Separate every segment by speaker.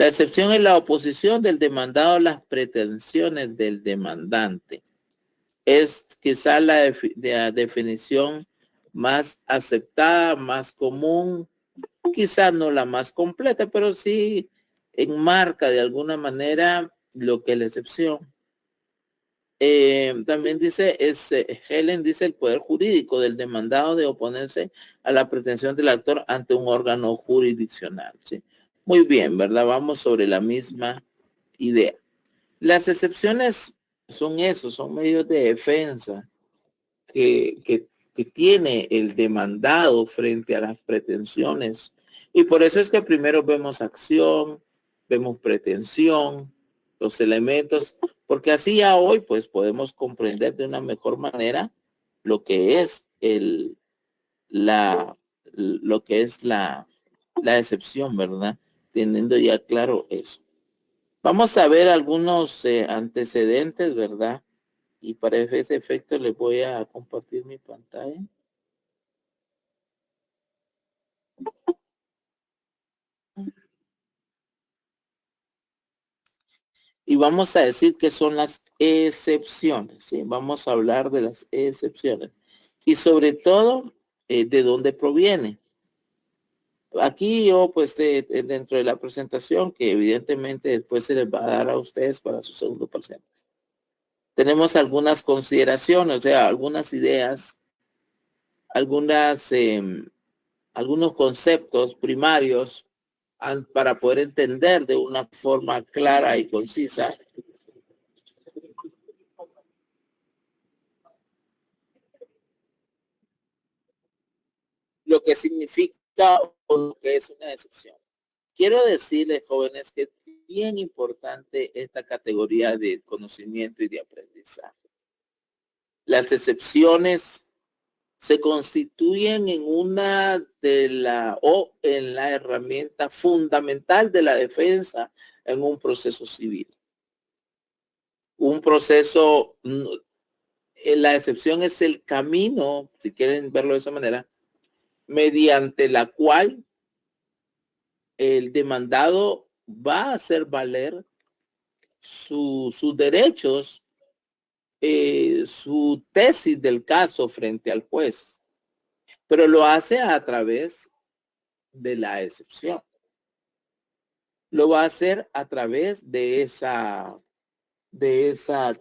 Speaker 1: La excepción es la oposición del demandado a las pretensiones del demandante. Es quizá la definición más aceptada, más común, quizá no la más completa, pero sí enmarca de alguna manera lo que es la excepción. También dice, Helen dice el poder jurídico del demandado de oponerse a la pretensión del actor ante un órgano jurisdiccional. ¿Sí? Muy bien, ¿verdad? Vamos sobre la misma idea. Las excepciones son eso, son medios de defensa que tiene el demandado frente a las pretensiones. Y por eso es que primero vemos acción, vemos pretensión, los elementos, porque así ya hoy pues podemos comprender de una mejor manera lo que es lo que es la excepción, ¿verdad? Teniendo ya claro eso. Vamos a ver algunos antecedentes, ¿verdad? Y para ese efecto les voy a compartir mi pantalla. Y vamos a decir que son las excepciones, ¿sí? Vamos a hablar de las excepciones. Y sobre todo, de dónde proviene. Aquí yo, pues, dentro de la presentación, que evidentemente después se les va a dar a ustedes para su segundo presente. Tenemos algunas consideraciones, o sea, algunas ideas, algunos conceptos primarios para poder entender de una forma clara y concisa lo que significa o lo que es una excepción. Quiero decirles, jóvenes, que es bien importante esta categoría de conocimiento y de aprendizaje. Las excepciones se constituyen en una de en la herramienta fundamental de la defensa en un proceso civil. Un proceso, la excepción es el camino, si quieren verlo de esa manera, mediante la cual el demandado va a hacer valer sus derechos, su tesis del caso frente al juez, pero lo hace a través de la excepción. Lo va a hacer a través de esa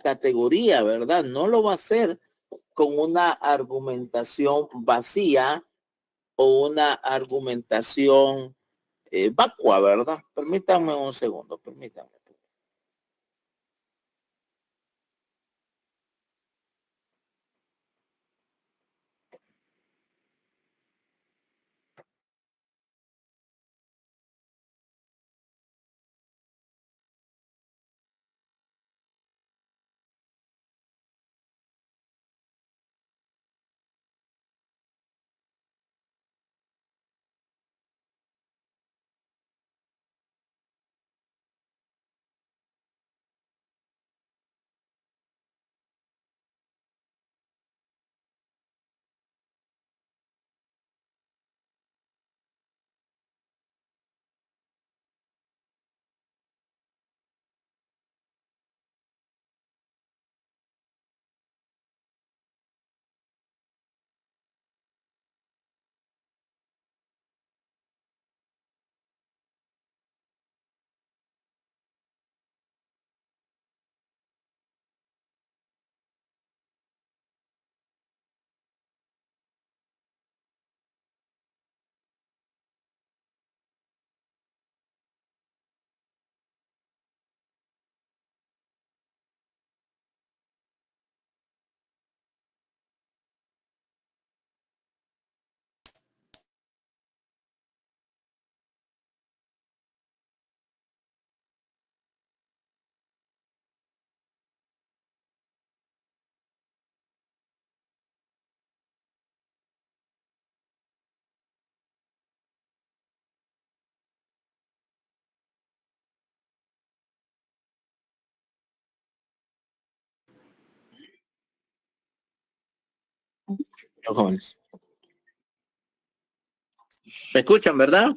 Speaker 1: categoría, ¿verdad? No lo va a hacer con una argumentación vacía o una argumentación vacua, ¿verdad? Permítanme un segundo, permítanme. Los jóvenes. ¿Me escuchan, verdad?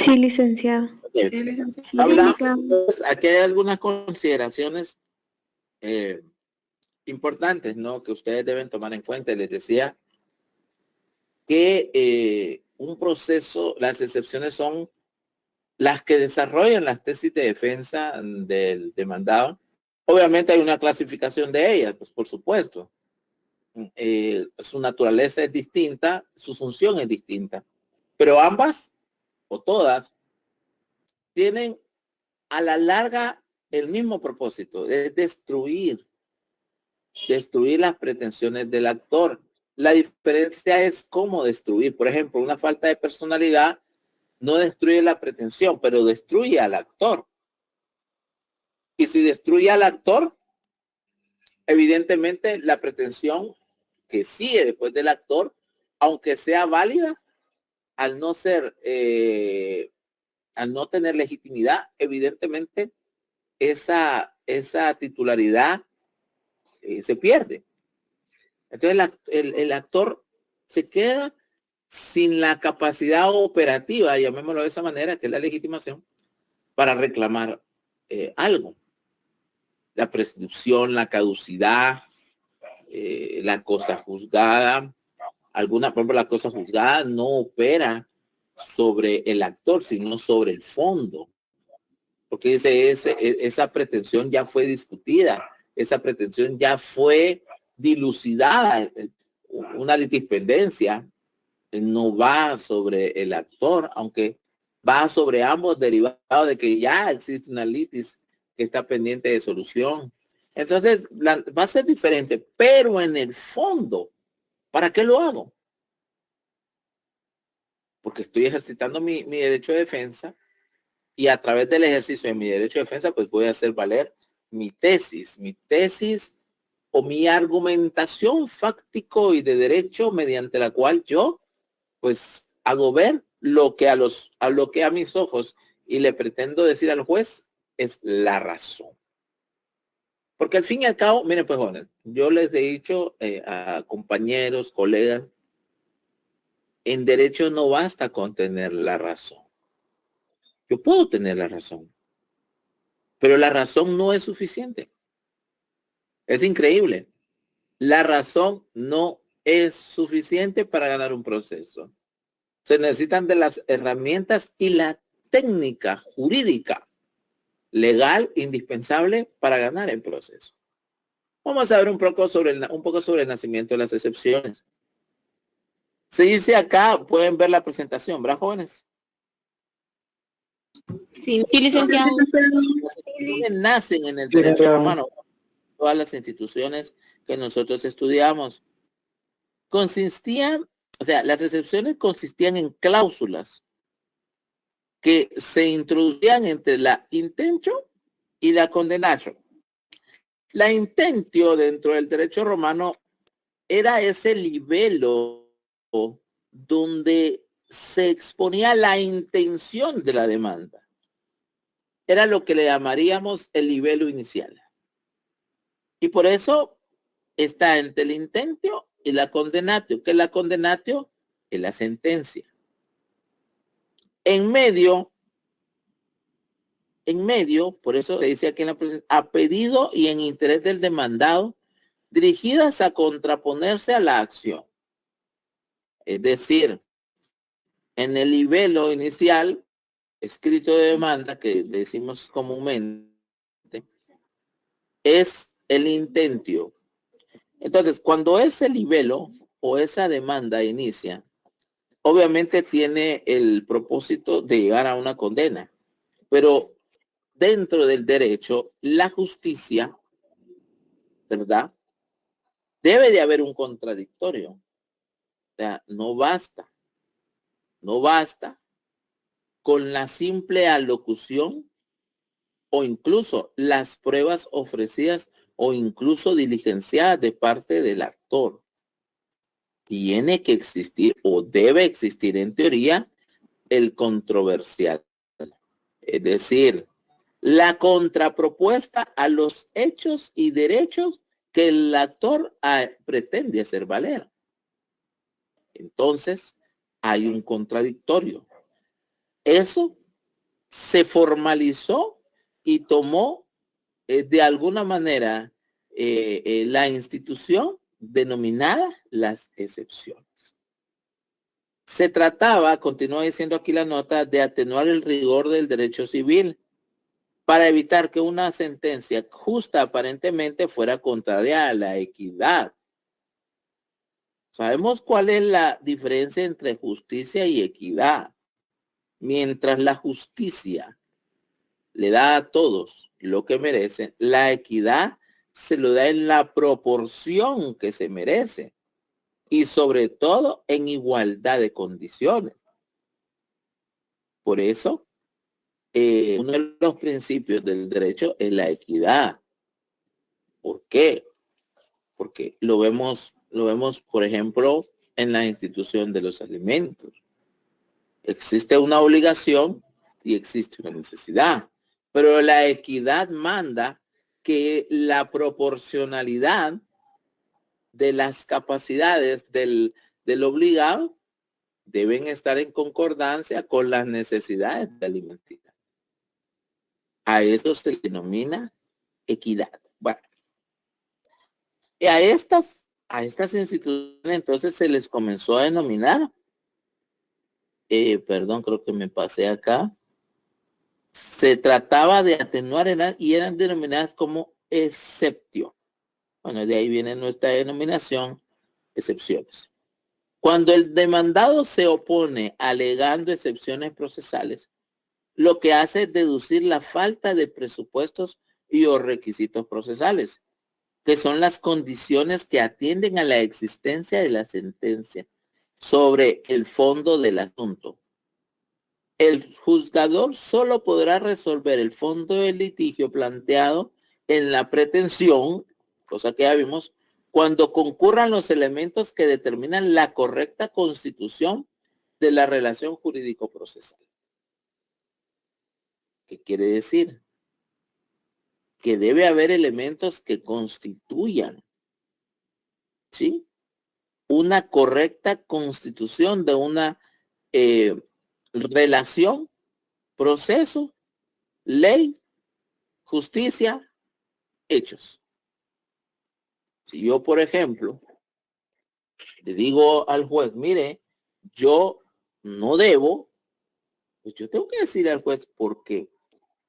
Speaker 2: Sí, licenciado.
Speaker 1: Okay.
Speaker 3: Sí, licenciado.
Speaker 2: Sí,
Speaker 1: Hablamos,
Speaker 2: licenciado.
Speaker 1: pues, aquí hay algunas consideraciones importantes, ¿no? Que ustedes deben tomar en cuenta. Les decía que un proceso, las excepciones son las que desarrollan las tesis de defensa del demandado. Obviamente hay una clasificación de ellas, pues por supuesto. Su naturaleza es distinta, su función es distinta, pero ambas o todas tienen a la larga el mismo propósito, es destruir las pretensiones del actor. La diferencia es cómo destruir. Por ejemplo, una falta de personalidad no destruye la pretensión, pero destruye al actor. Y si destruye al actor, evidentemente la pretensión que sigue después del actor, aunque sea válida, al no ser, al no tener legitimidad, evidentemente esa titularidad se pierde. Entonces el actor se queda sin la capacidad operativa, llamémoslo de esa manera, que es la legitimación, para reclamar algo. La prescripción, la caducidad, la cosa juzgada, por ejemplo, la cosa juzgada no opera sobre el actor, sino sobre el fondo. Porque dice, esa pretensión ya fue discutida, esa pretensión ya fue dilucidada. Una litispendencia no va sobre el actor, aunque va sobre ambos derivados de que ya existe una litis que está pendiente de solución. Entonces, va a ser diferente, pero en el fondo, ¿para qué lo hago? Porque estoy ejercitando mi derecho de defensa y a través del ejercicio de mi derecho de defensa, pues voy a hacer valer mi tesis o mi argumentación fáctico y de derecho mediante la cual yo, pues, hago ver lo que a mis ojos y le pretendo decir al juez es la razón. Porque al fin y al cabo, miren, pues, jóvenes, yo les he dicho a compañeros, colegas, en derecho no basta con tener la razón. Yo puedo tener la razón, pero la razón no es suficiente. Es increíble. La razón no es suficiente para ganar un proceso. Se necesitan de las herramientas y la técnica jurídica legal indispensable para ganar el proceso. Vamos a ver un poco sobre el nacimiento de las excepciones. Se dice acá, pueden ver la presentación, ¿verdad, jóvenes?
Speaker 2: Sí, sí, licenciado.
Speaker 1: Las excepciones nacen en el derecho romano. Todas las instituciones que nosotros estudiamos las excepciones consistían en cláusulas que se introducían entre la intentio y la condenatio. La intentio dentro del derecho romano era ese libelo donde se exponía la intención de la demanda. Era lo que le llamaríamos el libelo inicial. Y por eso está entre el intentio y la condenatio, que la condenatio es la sentencia. En medio, por eso se dice aquí en la presentación, a pedido y en interés del demandado, dirigidas a contraponerse a la acción. Es decir, en el libelo inicial, escrito de demanda, que decimos comúnmente, es el intentio. Entonces, cuando ese libelo o esa demanda inicia, obviamente tiene el propósito de llegar a una condena, pero dentro del derecho, la justicia, ¿verdad? Debe de haber un contradictorio. O sea, no basta con la simple alocución o incluso las pruebas ofrecidas o incluso diligenciadas de parte del actor. Tiene que existir o debe existir en teoría el controversial. Es decir, la contrapropuesta a los hechos y derechos que el actor pretende hacer valer. Entonces, hay un contradictorio. Eso se formalizó y tomó de alguna manera la institución denominada las excepciones. Se trataba, continúa diciendo aquí la nota, de atenuar el rigor del derecho civil para evitar que una sentencia justa aparentemente fuera contraria a la equidad. Sabemos cuál es la diferencia entre justicia y equidad. Mientras la justicia le da a todos lo que merecen, la equidad se lo da en la proporción que se merece y sobre todo en igualdad de condiciones. Por eso, uno de los principios del derecho es la equidad. ¿Por qué? Porque lo vemos, por ejemplo, en la institución de los alimentos. Existe una obligación y existe una necesidad, pero la equidad manda que la proporcionalidad de las capacidades del obligado deben estar en concordancia con las necesidades de alimentación. A eso se denomina equidad. Bueno, y a estas instituciones entonces se les comenzó a denominar, perdón, creo que me pasé acá, se trataba de atenuar y eran denominadas como excepción. Bueno, de ahí viene nuestra denominación, excepciones. Cuando el demandado se opone alegando excepciones procesales, lo que hace es deducir la falta de presupuestos y o requisitos procesales, que son las condiciones que atienden a la existencia de la sentencia sobre el fondo del asunto. El juzgador solo podrá resolver el fondo del litigio planteado en la pretensión, cosa que ya vimos, cuando concurran los elementos que determinan la correcta constitución de la relación jurídico-procesal. ¿Qué quiere decir? Que debe haber elementos que constituyan, ¿sí?, una correcta constitución de una relación, proceso, ley, justicia, hechos. Si yo, por ejemplo, le digo al juez, mire, yo no debo, pues yo tengo que decirle al juez por qué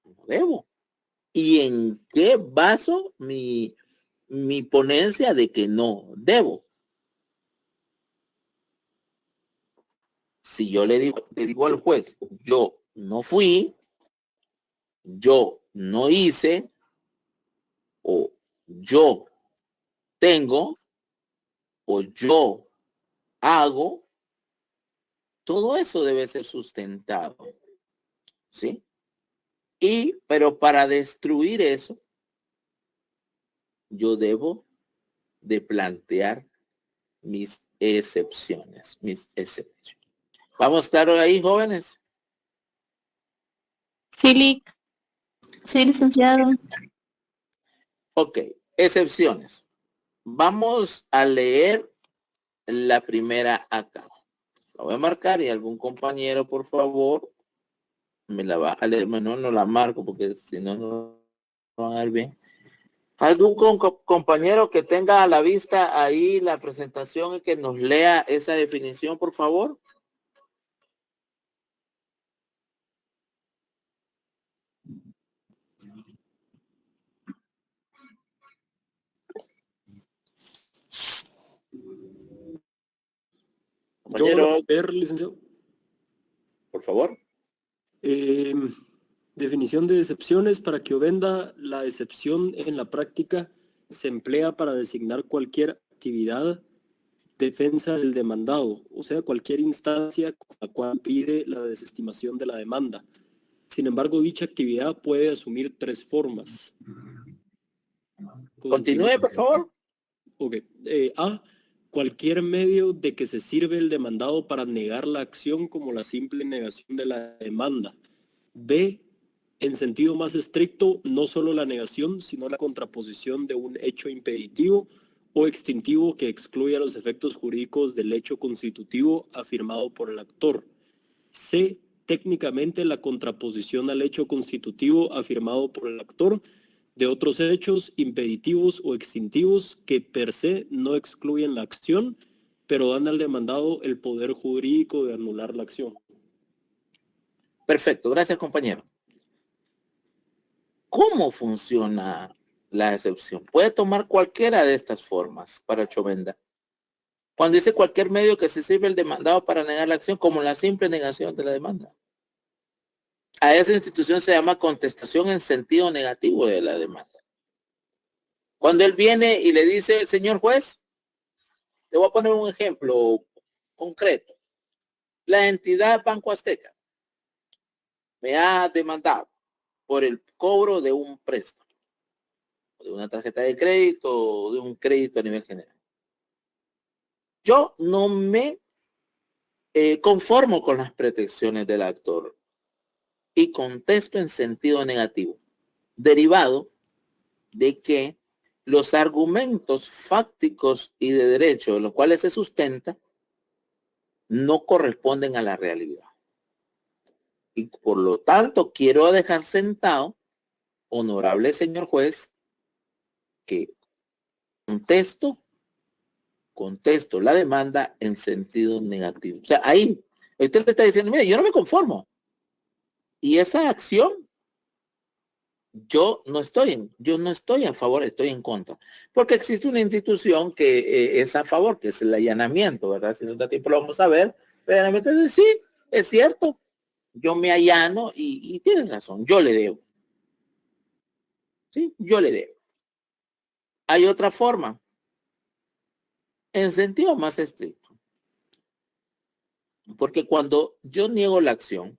Speaker 1: no debo y en qué baso mi ponencia de que no debo. Si yo le digo al juez, yo no fui, yo no hice, o yo tengo, o yo hago, todo eso debe ser sustentado, ¿sí? Pero para destruir eso, yo debo de plantear mis excepciones, ¿Vamos claro ahí, jóvenes?
Speaker 2: Sí, licenciado.
Speaker 1: Ok, excepciones. Vamos a leer la primera acá. La voy a marcar y algún compañero, por favor, me la va a leer. Bueno, no la marco porque si no, no van a ver bien. ¿Algún compañero que tenga a la vista ahí la presentación y que nos lea esa definición, por favor? Compañero,
Speaker 3: licenciado.
Speaker 1: por favor.
Speaker 3: Definición de excepciones. Para que venda, la excepción en la práctica se emplea para designar cualquier actividad defensa del demandado, o sea, cualquier instancia con la cual pide la desestimación de la demanda. Sin embargo, dicha actividad puede asumir tres formas.
Speaker 1: Continúe, por favor.
Speaker 3: Ok. A. Cualquier medio de que se sirve el demandado para negar la acción, como la simple negación de la demanda. B. En sentido más estricto, no solo la negación, sino la contraposición de un hecho impeditivo o extintivo que excluya los efectos jurídicos del hecho constitutivo afirmado por el actor. C. técnicamente la contraposición al hecho constitutivo afirmado por el actor de otros hechos impeditivos o extintivos que per se no excluyen la acción, pero dan al demandado el poder jurídico de anular la acción.
Speaker 1: Perfecto, gracias compañero. ¿Cómo funciona la excepción? Puede tomar cualquiera de estas formas para Chovenda. Cuando dice cualquier medio que se sirve el demandado para negar la acción, como la simple negación de la demanda. A esa institución se llama contestación en sentido negativo de la demanda. Cuando él viene y le dice, señor juez, te voy a poner un ejemplo concreto. La entidad Banco Azteca me ha demandado por el cobro de un préstamo, de una tarjeta de crédito, de un crédito a nivel general. Yo no me conformo con las pretensiones del actor y contesto en sentido negativo, derivado de que los argumentos fácticos y de derecho de los cuales se sustenta no corresponden a la realidad. Y por lo tanto quiero dejar sentado, honorable señor juez, que contesto la demanda en sentido negativo. O sea, ahí usted le está diciendo, mire, yo no me conformo. Y esa acción, yo no estoy a favor, estoy en contra. Porque existe una institución que es a favor, que es el allanamiento, ¿verdad? Si nos da tiempo lo vamos a ver. Pero entonces, sí, es cierto. Yo me allano y tienes razón, yo le debo. Sí, yo le debo. Hay otra forma, en sentido más estricto. Porque cuando yo niego la acción,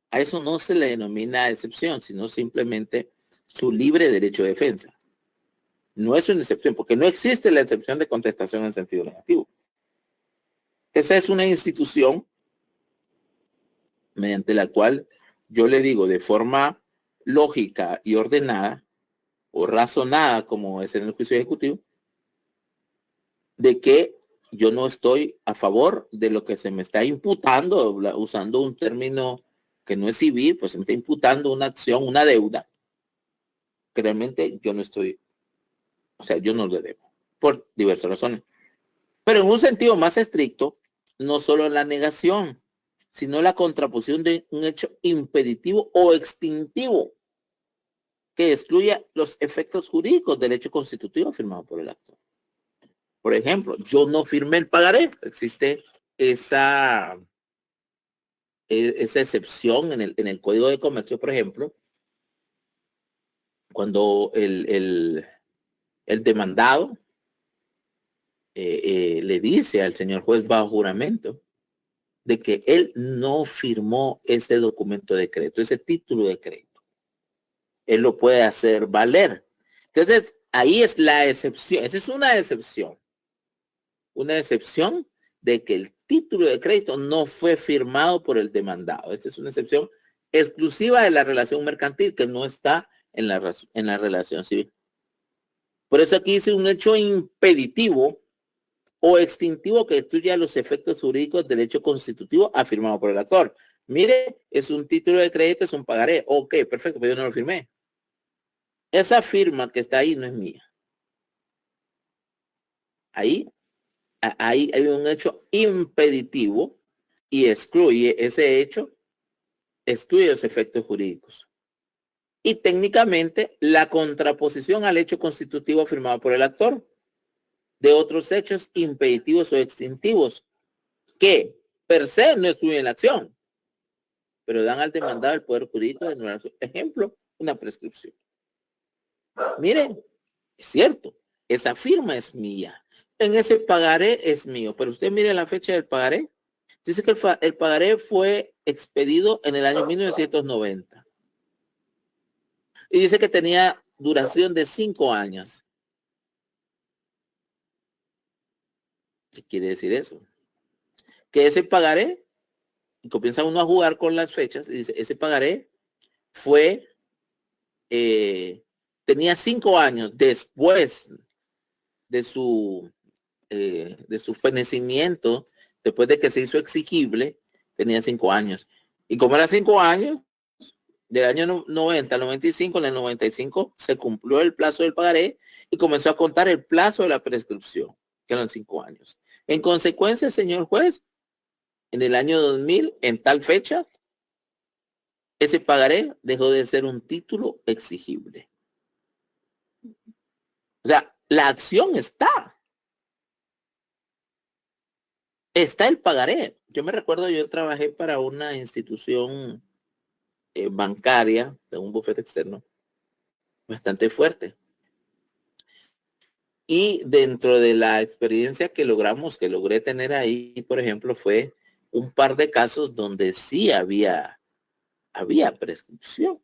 Speaker 1: a eso no se le denomina excepción, sino simplemente su libre derecho de defensa. No es una excepción, porque no existe la excepción de contestación en sentido negativo. Esa es una institución mediante la cual yo le digo de forma lógica y ordenada o razonada, como es en el juicio ejecutivo, de que yo no estoy a favor de lo que se me está imputando, usando un término que no es civil, pues se me está imputando una acción, una deuda, que realmente yo no estoy, o sea, yo no le debo, por diversas razones. Pero en un sentido más estricto, no solo la negación, sino la contraposición de un hecho impeditivo o extintivo que excluya los efectos jurídicos del hecho constitutivo firmado por el actor. Por ejemplo, yo no firmé el pagaré. Existe esa excepción en el Código de Comercio, por ejemplo, cuando el demandado le dice al señor juez bajo juramento de que él no firmó ese documento de crédito, ese título de crédito. Él lo puede hacer valer. Entonces, ahí es la excepción. Esa es una excepción. Una excepción de que el título de crédito no fue firmado por el demandado. Esta es una excepción exclusiva de la relación mercantil que no está en la relación civil. Por eso aquí dice un hecho impeditivo o extintivo que excluya los efectos jurídicos del hecho constitutivo afirmado por el actor. Mire, es un título de crédito, es un pagaré. Ok, perfecto, pero yo no lo firmé. Esa firma que está ahí no es mía. Ahí hay un hecho impeditivo y excluye ese hecho, excluye los efectos jurídicos. Y técnicamente la contraposición al hecho constitutivo firmado por el actor de otros hechos impeditivos o extintivos que per se no excluyen la acción, pero dan al demandado el poder jurídico de anular su ejemplo, una prescripción. Miren, es cierto, esa firma es mía. En ese pagaré es mío, pero usted mire la fecha del pagaré. Dice que el pagaré fue expedido en el año 1990. Y dice que tenía duración de 5 años. ¿Qué quiere decir eso? Que ese pagaré, y comienza uno a jugar con las fechas, y dice, ese pagaré fue, tenía 5 años después de su fenecimiento, después de que se hizo exigible, tenía 5 años. Y como eran 5 años, del año 90 al 95, en el 95 se cumplió el plazo del pagaré y comenzó a contar el plazo de la prescripción, que eran 5 años. En consecuencia, señor juez, en el año 2000, en tal fecha, ese pagaré dejó de ser un título exigible. O sea, la acción está. Está el pagaré. Yo me recuerdo, yo trabajé para una institución bancaria de un bufete externo bastante fuerte. Y dentro de la experiencia que logré tener ahí, por ejemplo, fue un par de casos donde sí había prescripción.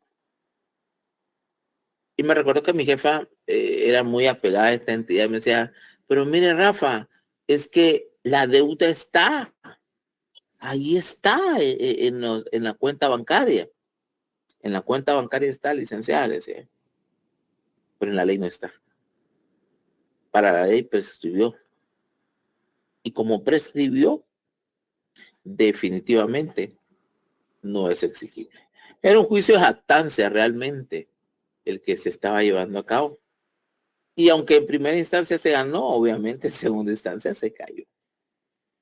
Speaker 1: Y me recuerdo que mi jefa era muy apegada a esta entidad. Me decía, pero mire, Rafa, es que la deuda está. Ahí está en la cuenta bancaria. En la cuenta bancaria está, licenciada, decía. Pero en la ley no está. Para la ley prescribió. Y como prescribió, definitivamente no es exigible. Era un juicio de jactancia realmente el que se estaba llevando a cabo. Y aunque en primera instancia se ganó, obviamente en segunda instancia se cayó.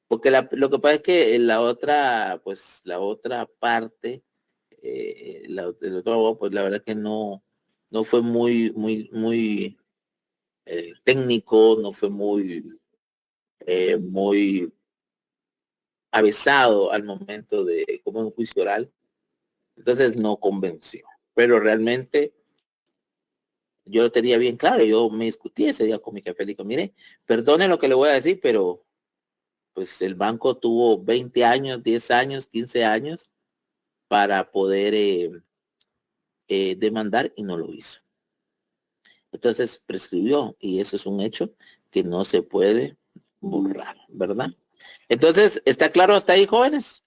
Speaker 1: Porque lo que pasa es que la otra parte, el otro abogado, pues la verdad que no fue muy técnico, no fue muy avesado al momento de como un juicio oral. Entonces no convenció. Pero realmente yo lo tenía bien claro. Yo me discutí ese día con mi jefe. Le digo, mire, perdone lo que le voy a decir, pero pues el banco tuvo 20 años, 10 años, 15 años para poder demandar y no lo hizo. Entonces prescribió y eso es un hecho que no se puede borrar, ¿verdad? Entonces, ¿está claro hasta ahí, jóvenes?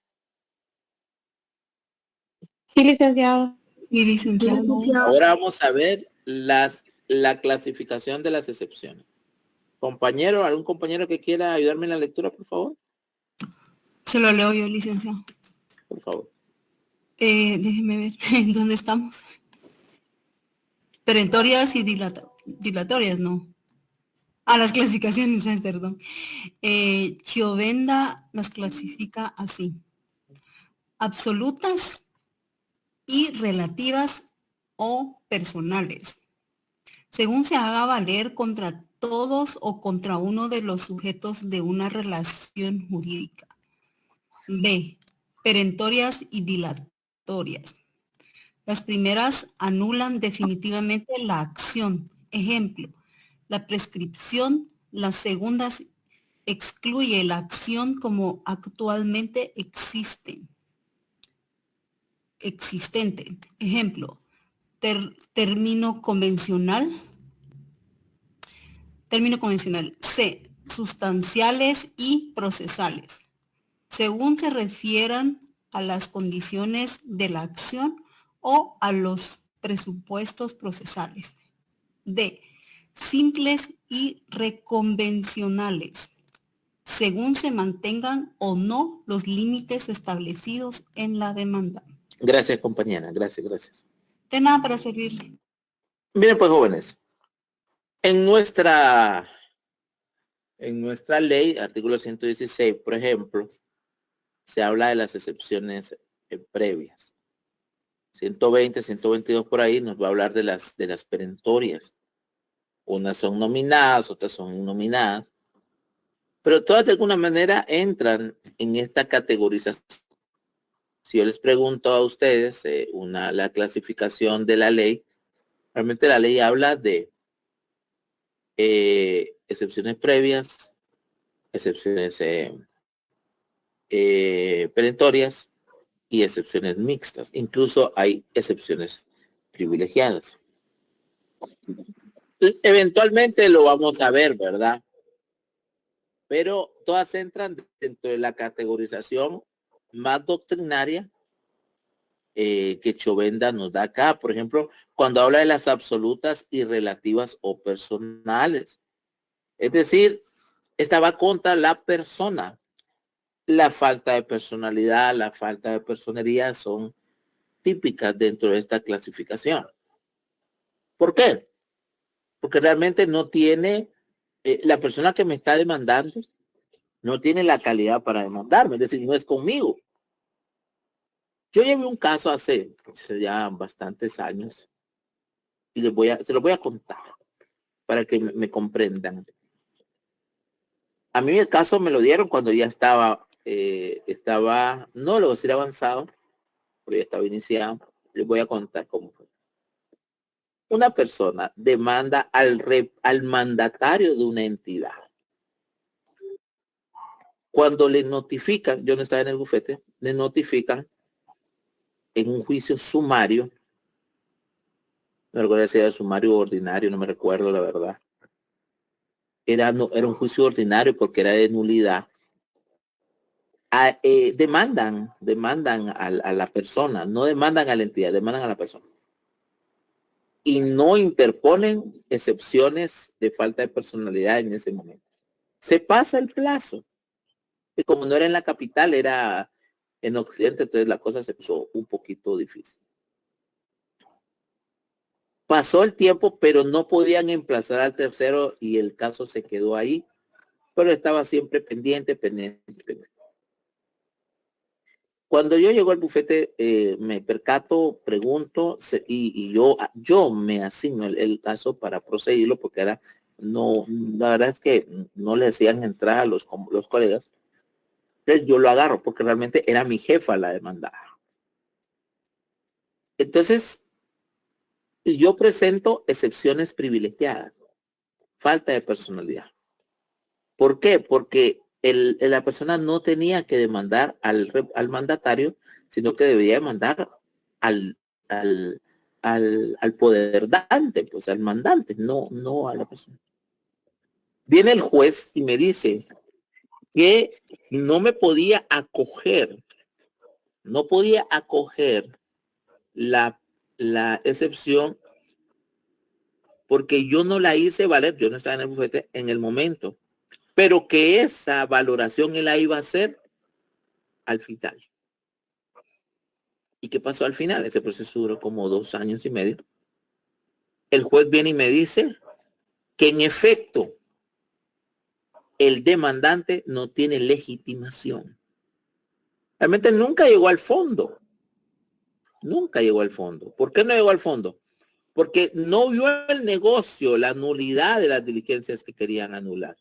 Speaker 2: Sí, licenciado.
Speaker 4: Sí, licenciado.
Speaker 1: Ahora vamos a ver la clasificación de las excepciones. Compañero, ¿algún compañero que quiera ayudarme en la lectura, por favor?
Speaker 4: Se lo leo yo, licenciado.
Speaker 1: Por favor.
Speaker 4: Déjeme ver en dónde estamos. Perentorias y dilatorias, no. Las clasificaciones, perdón. Chiovenda las clasifica así. Absolutas y relativas o personales. Según se haga valer contra todos o contra uno de los sujetos de una relación jurídica. B. Perentorias y dilatorias. Las primeras anulan definitivamente la acción. Ejemplo, la prescripción. Las segundas excluye la acción como actualmente existente. Ejemplo, término convencional. Término convencional. C. Sustanciales y procesales. Según se refieran a las condiciones de la acción o a los presupuestos procesales. D. Simples y reconvencionales, según se mantengan o no los límites establecidos en la demanda.
Speaker 1: Gracias, compañera. Gracias.
Speaker 4: De nada, para servirle.
Speaker 1: Miren, pues, jóvenes, en nuestra ley, artículo 116, por ejemplo, se habla de las excepciones previas. 120, 122 por ahí nos va a hablar de las perentorias. Unas son nominadas, otras son innominadas, pero todas de alguna manera entran en esta categorización. Si yo les pregunto a ustedes la clasificación de la ley, realmente la ley habla de excepciones previas, excepciones perentorias y excepciones mixtas. Incluso hay excepciones privilegiadas. Eventualmente lo vamos a ver, ¿verdad? Pero todas entran dentro de la categorización más doctrinaria que Chiovenda nos da acá. Por ejemplo, cuando habla de las absolutas y relativas o personales. Es decir, esta va contra la persona. La falta de personalidad, la falta de personería son típicas dentro de esta clasificación. ¿Por qué? Porque realmente no tiene, la persona que me está demandando no tiene la calidad para demandarme, es decir, no es conmigo. Yo llevé un caso hace ya bastantes años y se lo voy a contar para que me comprendan. A mí el caso me lo dieron cuando ya estaba, no lo voy a decir avanzado, pero ya estaba iniciado. Les voy a contar cómo fue. Una persona demanda al mandatario de una entidad. Cuando le notifican, yo no estaba en el bufete, le notifican en un juicio sumario, no recuerdo si era sumario o ordinario, no me recuerdo la verdad. Era un juicio ordinario porque era de nulidad. Demandan a la persona, no demandan a la entidad, demandan a la persona. Y no interponen excepciones de falta de personalidad en ese momento. Se pasa el plazo. Y como no era en la capital, era en Occidente, entonces la cosa se puso un poquito difícil. Pasó el tiempo, pero no podían emplazar al tercero y el caso se quedó ahí, pero estaba siempre pendiente. Cuando yo llego al bufete, me percato, pregunto, y yo me asigno el caso para proseguirlo, porque la verdad es que no le hacían entrar a los colegas. Entonces yo lo agarro, porque realmente era mi jefa la demandada. Entonces, yo presento excepciones privilegiadas, falta de personalidad. ¿Por qué? Porque la persona no tenía que demandar al mandatario, sino que debía demandar al poder dante, pues al mandante, no a la persona. Viene el juez y me dice que no me podía acoger, la excepción porque yo no la hice valer, yo no estaba en el bufete en el momento, pero que esa valoración él la iba a hacer al final. ¿Y qué pasó al final? Ese proceso duró como 2 años y medio. El juez viene y me dice que en efecto el demandante no tiene legitimación. Realmente nunca llegó al fondo. Nunca llegó al fondo. ¿Por qué no llegó al fondo? Porque no vio el negocio, la nulidad de las diligencias que querían anular,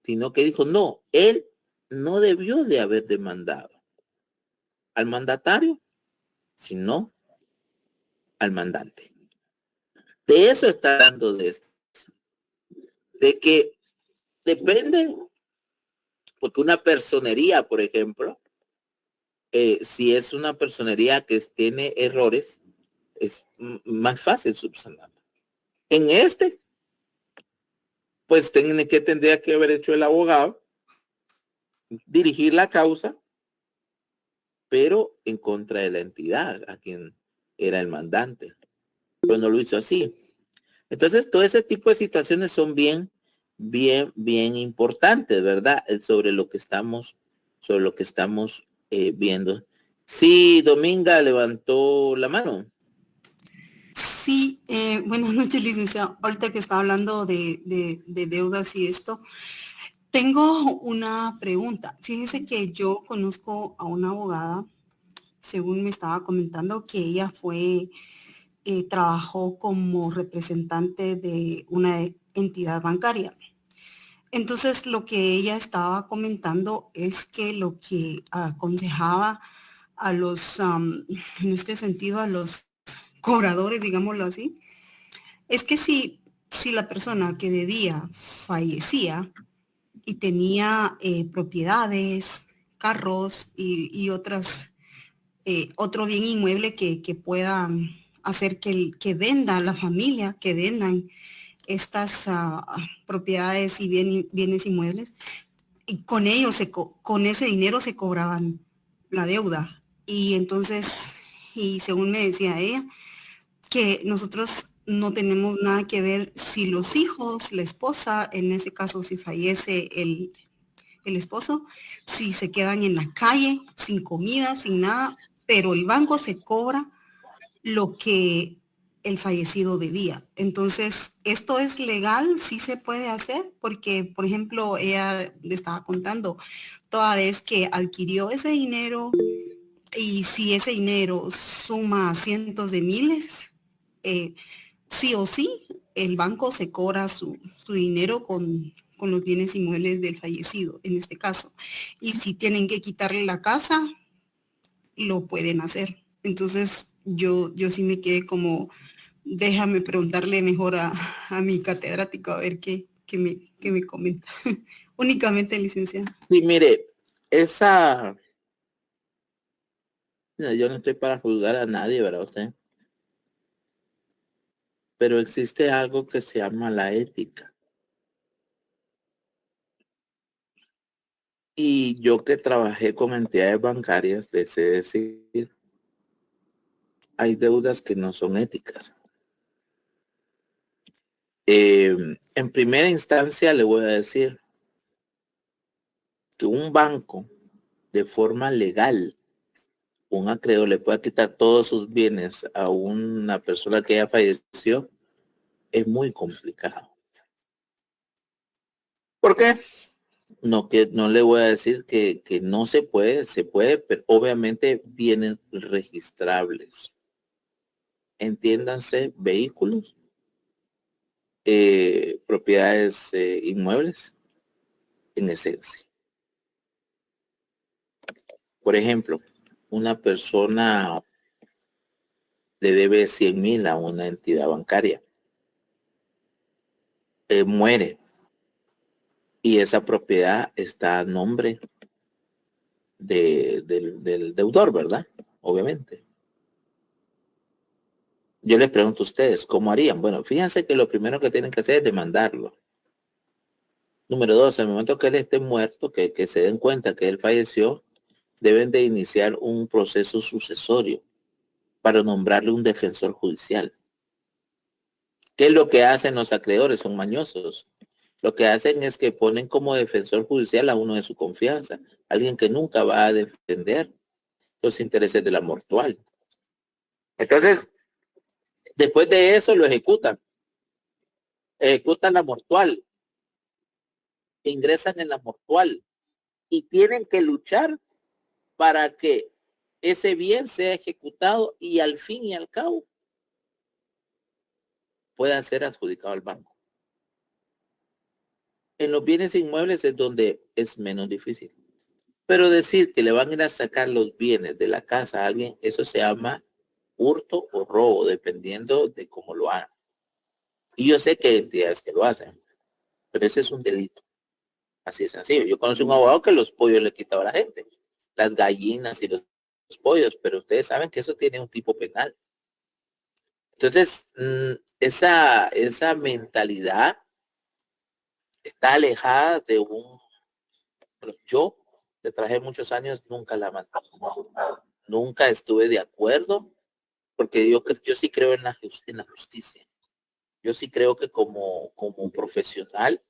Speaker 1: sino que dijo, no, él no debió de haber demandado al mandatario, sino al mandante. De eso está hablando de esto. De que depende, porque una personería, por ejemplo, si es una personería que tiene errores, es más fácil subsanarla. En este, pues tendría que haber hecho el abogado, dirigir la causa, pero en contra de la entidad a quien era el mandante. Pero no lo hizo así. Entonces, todo ese tipo de situaciones son bien importantes, ¿verdad? Sobre lo que estamos viendo. Sí, Dominga levantó la mano.
Speaker 4: Sí, buenas noches, licenciado. Ahorita que está hablando de deudas y esto, tengo una pregunta. Fíjese que yo conozco a una abogada, según me estaba comentando, que ella trabajó como representante de una entidad bancaria. Entonces, lo que ella estaba comentando es que lo que aconsejaba a en este sentido, a los cobradores, digámoslo así, es que si la persona que debía fallecía y tenía propiedades, carros y otro bien inmueble que pueda hacer que venda la familia, que vendan estas propiedades y bienes inmuebles, y con ellos, con ese dinero se cobraban la deuda. Y entonces, y según me decía ella, que nosotros no tenemos nada que ver si los hijos, la esposa, en ese caso si fallece el el esposo, si se quedan en la calle, sin comida, sin nada, pero el banco se cobra lo que el fallecido debía. Entonces, ¿esto es legal? Sí se puede hacer, porque, por ejemplo, ella le estaba contando, toda vez que adquirió ese dinero, y si ese dinero suma cientos de miles, sí o sí, el banco se cobra su dinero con los bienes inmuebles del fallecido, en este caso. Y si tienen que quitarle la casa, lo pueden hacer. Entonces, yo sí me quedé como, déjame preguntarle mejor a mi catedrático a ver qué me comenta. Únicamente, licenciada.
Speaker 1: Sí, mire, yo no estoy para juzgar a nadie, ¿verdad usted? Pero existe algo que se llama la ética. Y yo que trabajé con entidades bancarias, les sé decir, hay deudas que no son éticas. En primera instancia le voy a decir que un banco de forma legal, un acreedor le pueda quitar todos sus bienes a una persona que ya falleció, es muy complicado. ¿Por qué? No le voy a decir que no se puede, pero obviamente vienen registrables. Entiéndanse, vehículos, propiedades inmuebles, en esencia. Por ejemplo, una persona le debe 100,000 a una entidad bancaria. Muere y esa propiedad está a nombre del deudor, ¿verdad? Obviamente. Yo les pregunto a ustedes, ¿cómo harían? Bueno, fíjense que lo primero que tienen que hacer es demandarlo. Número 2, en el momento que él esté muerto, que se den cuenta que él falleció, deben de iniciar un proceso sucesorio para nombrarle un defensor judicial. ¿Qué es lo que hacen los acreedores? Son mañosos. Lo que hacen es que ponen como defensor judicial a uno de su confianza, alguien que nunca va a defender los intereses de la mortual. Entonces, después de eso lo ejecutan la mortual, ingresan en la mortual y tienen que luchar para que ese bien sea ejecutado y al fin y al cabo pueda ser adjudicado al banco. En los bienes inmuebles es donde es menos difícil. Pero decir que le van a ir a sacar los bienes de la casa a alguien, eso se llama hurto o robo, dependiendo de cómo lo hagan. Y yo sé que hay entidades que lo hacen, pero ese es un delito. Así es sencillo. Yo conocí un abogado que los pollos le quitaba a la gente, las gallinas y los pollos, pero ustedes saben que eso tiene un tipo penal. Entonces, esa mentalidad está alejada de yo que trabajé muchos años, nunca la mantuve. Nunca estuve de acuerdo, porque yo sí creo en la justicia. Yo sí creo que como profesional,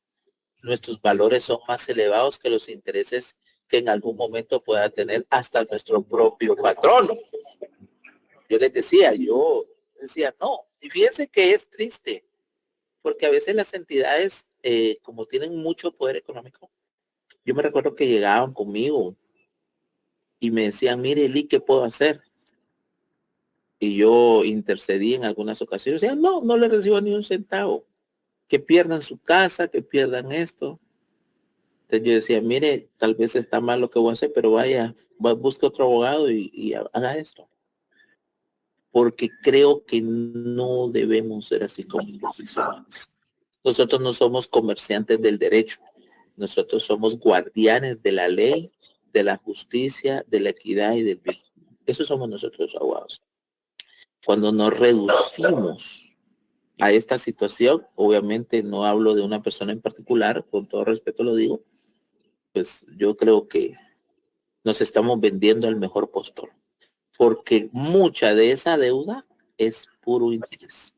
Speaker 1: nuestros valores son más elevados que los intereses que en algún momento pueda tener hasta nuestro propio patrono. Yo decía, no. Y fíjense que es triste, porque a veces las entidades, como tienen mucho poder económico, yo me recuerdo que llegaban conmigo y me decían, mire, Eli, ¿qué puedo hacer? Y yo intercedí en algunas ocasiones. Decían, no le recibo ni un centavo. Que pierdan su casa, que pierdan esto. Entonces yo decía, mire, tal vez está mal lo que voy a hacer, pero busque otro abogado y haga esto. Porque creo que no debemos ser así como profesionales. Nosotros no somos comerciantes del derecho. Nosotros somos guardianes de la ley, de la justicia, de la equidad y del bien. Eso somos nosotros, abogados. Cuando nos reducimos a esta situación, obviamente no hablo de una persona en particular, con todo respeto lo digo, pues yo creo que nos estamos vendiendo al mejor postor, porque mucha de esa deuda es puro interés.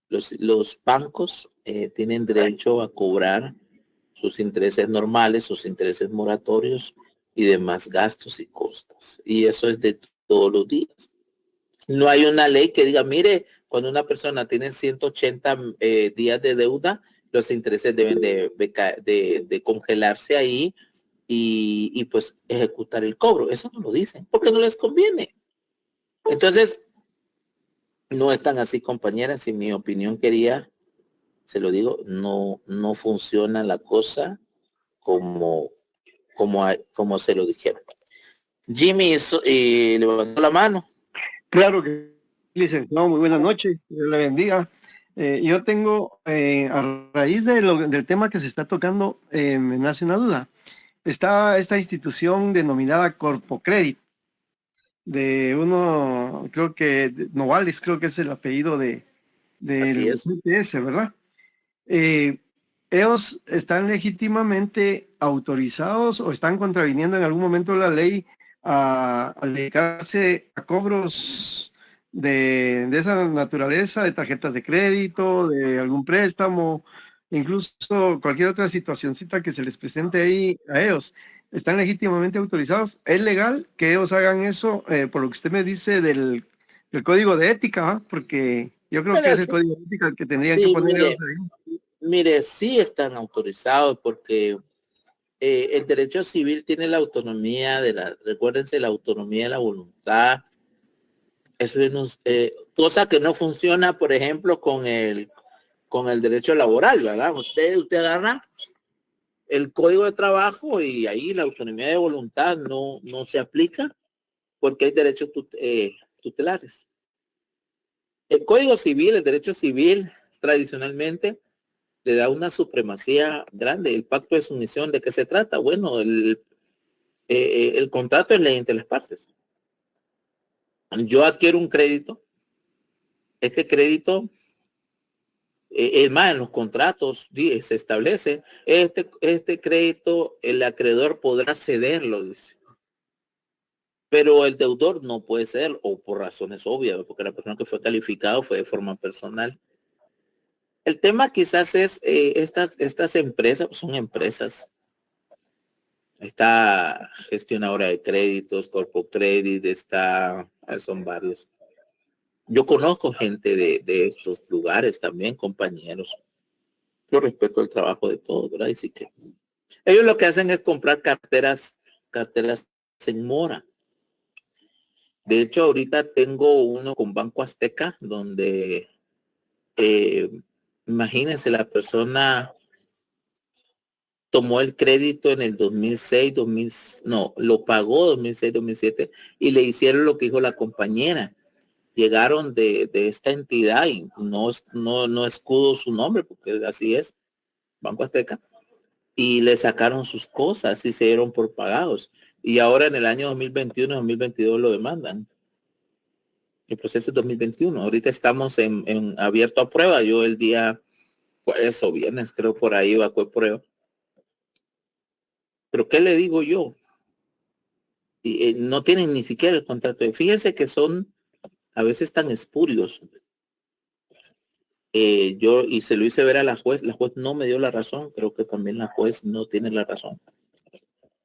Speaker 1: Los bancos tienen derecho a cobrar sus intereses normales, sus intereses moratorios y demás gastos y costos. Y eso es de todos los días. No hay una ley que diga, mire, cuando una persona tiene 180 días de deuda, los intereses deben de congelarse ahí y pues ejecutar el cobro. Eso no lo dicen, porque no les conviene. Entonces, no es tan así, compañeras. En mi opinión se lo digo, no funciona la cosa como se lo dijeron. Jimmy levantó la mano.
Speaker 5: Claro que, licenciado, muy buenas noches, Dios le bendiga. Yo tengo, a raíz del tema que se está tocando, me nace una duda. Está esta institución denominada Corpocredit, de uno, creo que Novales, creo que es el apellido del CTS, ¿verdad? ¿Ellos están legítimamente autorizados o están contraviniendo en algún momento la ley a dedicarse a cobros de esa naturaleza, de tarjetas de crédito, de algún préstamo, incluso cualquier otra situacioncita que se les presente ahí a ellos? ¿Están legítimamente autorizados? ¿Es legal que ellos hagan eso, por lo que usted me dice del código de ética? ¿Ah? Porque yo creo que es el código de ética el que tendrían que poner ellos ahí.
Speaker 1: Mire, sí están autorizados porque el derecho civil tiene la autonomía recuérdense, la autonomía de la voluntad. Eso es cosa que no funciona, por ejemplo, con el derecho laboral, ¿verdad? Usted agarra el código de trabajo y ahí la autonomía de voluntad no se aplica porque hay derechos tutelares. El código civil, el derecho civil, tradicionalmente le da una supremacía grande. El pacto de sumisión, ¿de qué se trata? Bueno, el contrato es ley entre las partes. Yo adquiero un crédito. Este crédito, es más, en los contratos se establece, este crédito, el acreedor podrá cederlo, dice. Pero el deudor no puede ser, o por razones obvias, porque la persona que fue calificado fue de forma personal. El tema quizás es estas empresas, pues son empresas. Está gestionadora de créditos, Corpocredit, son varios. Yo conozco gente de estos lugares también, compañeros. Yo respeto el trabajo de todos, ¿verdad? Y sí que ellos lo que hacen es comprar carteras en mora. De hecho, ahorita tengo uno con Banco Azteca, donde imagínense, la persona tomó el crédito en el 2006, lo pagó 2006, 2007 y le hicieron lo que dijo la compañera. Llegaron de esta entidad y no escudo su nombre porque así es, Banco Azteca, y le sacaron sus cosas y se dieron por pagados. Y ahora en el año 2021, 2022 lo demandan. El proceso es 2021. Ahorita estamos en abierto a prueba. Yo el día jueves o viernes, creo, por ahí va a prueba. Pero ¿qué le digo yo? Y, no tienen ni siquiera el contrato. Fíjense que son a veces tan espurios. Y se lo hice ver a la juez no me dio la razón, creo que también la juez no tiene la razón,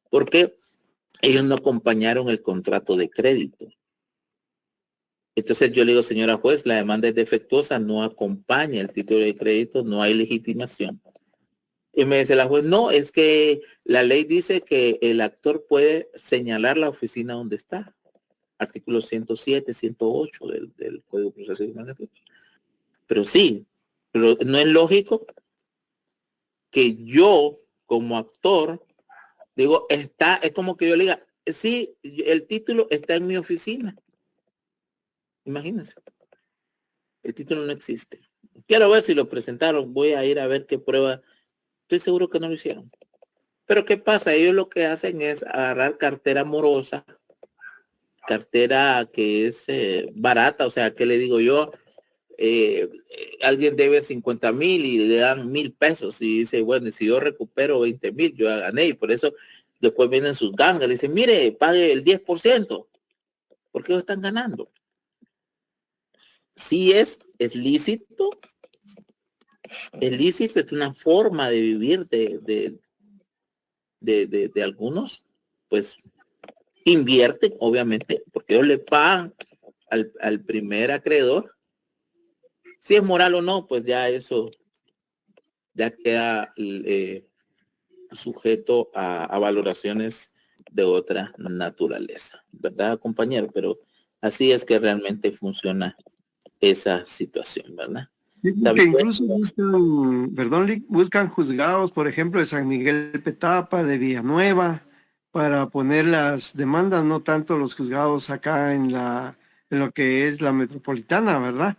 Speaker 1: porque ellos no acompañaron el contrato de crédito. Entonces yo le digo, señora juez, la demanda es defectuosa, no acompaña el título de crédito, no hay legitimación. Y me dice la juez, no, es que la ley dice que el actor puede señalar la oficina donde está. Artículo 107, 108 del Código Procesal. Pero sí, pero no es lógico que yo como actor digo, es como que yo le diga, sí, el título está en mi oficina. Imagínense, el título no existe. Quiero ver si lo presentaron, voy a ir a ver qué prueba. Estoy seguro que no lo hicieron. Pero ¿qué pasa? Ellos lo que hacen es agarrar cartera morosa, cartera que es barata, o sea, ¿qué le digo yo? Alguien debe 50,000 y le dan 1,000 pesos y dice, bueno, si yo recupero 20,000, yo gané, y por eso después vienen sus gangas, le dicen, mire, pague el 10%, porque ellos están ganando. Si es lícito, es una forma de vivir de algunos, pues invierten, obviamente, porque ellos le pagan al primer acreedor. Si es moral o no, pues ya eso ya queda sujeto a valoraciones de otra naturaleza, ¿verdad, compañero? Pero así es que realmente funciona esa situación, ¿verdad?
Speaker 5: Que
Speaker 1: También,
Speaker 5: incluso buscan, perdón, Lick, buscan juzgados, por ejemplo, de San Miguel Petapa, de Villanueva, para poner las demandas, no tanto los juzgados acá en lo que es la metropolitana, ¿verdad?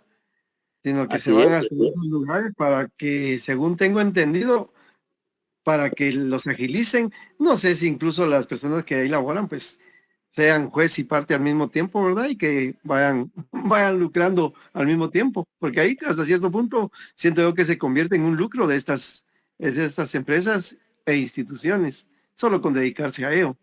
Speaker 5: Sino que se
Speaker 1: así
Speaker 5: van
Speaker 1: es,
Speaker 5: hasta otros lugares para que, según tengo entendido, para que los agilicen. No sé si incluso las personas que ahí laboran, pues sean juez y parte al mismo tiempo, ¿verdad? Y que vayan lucrando al mismo tiempo, porque ahí hasta cierto punto siento yo que se convierte en un lucro de estas empresas e instituciones, solo con dedicarse a ello.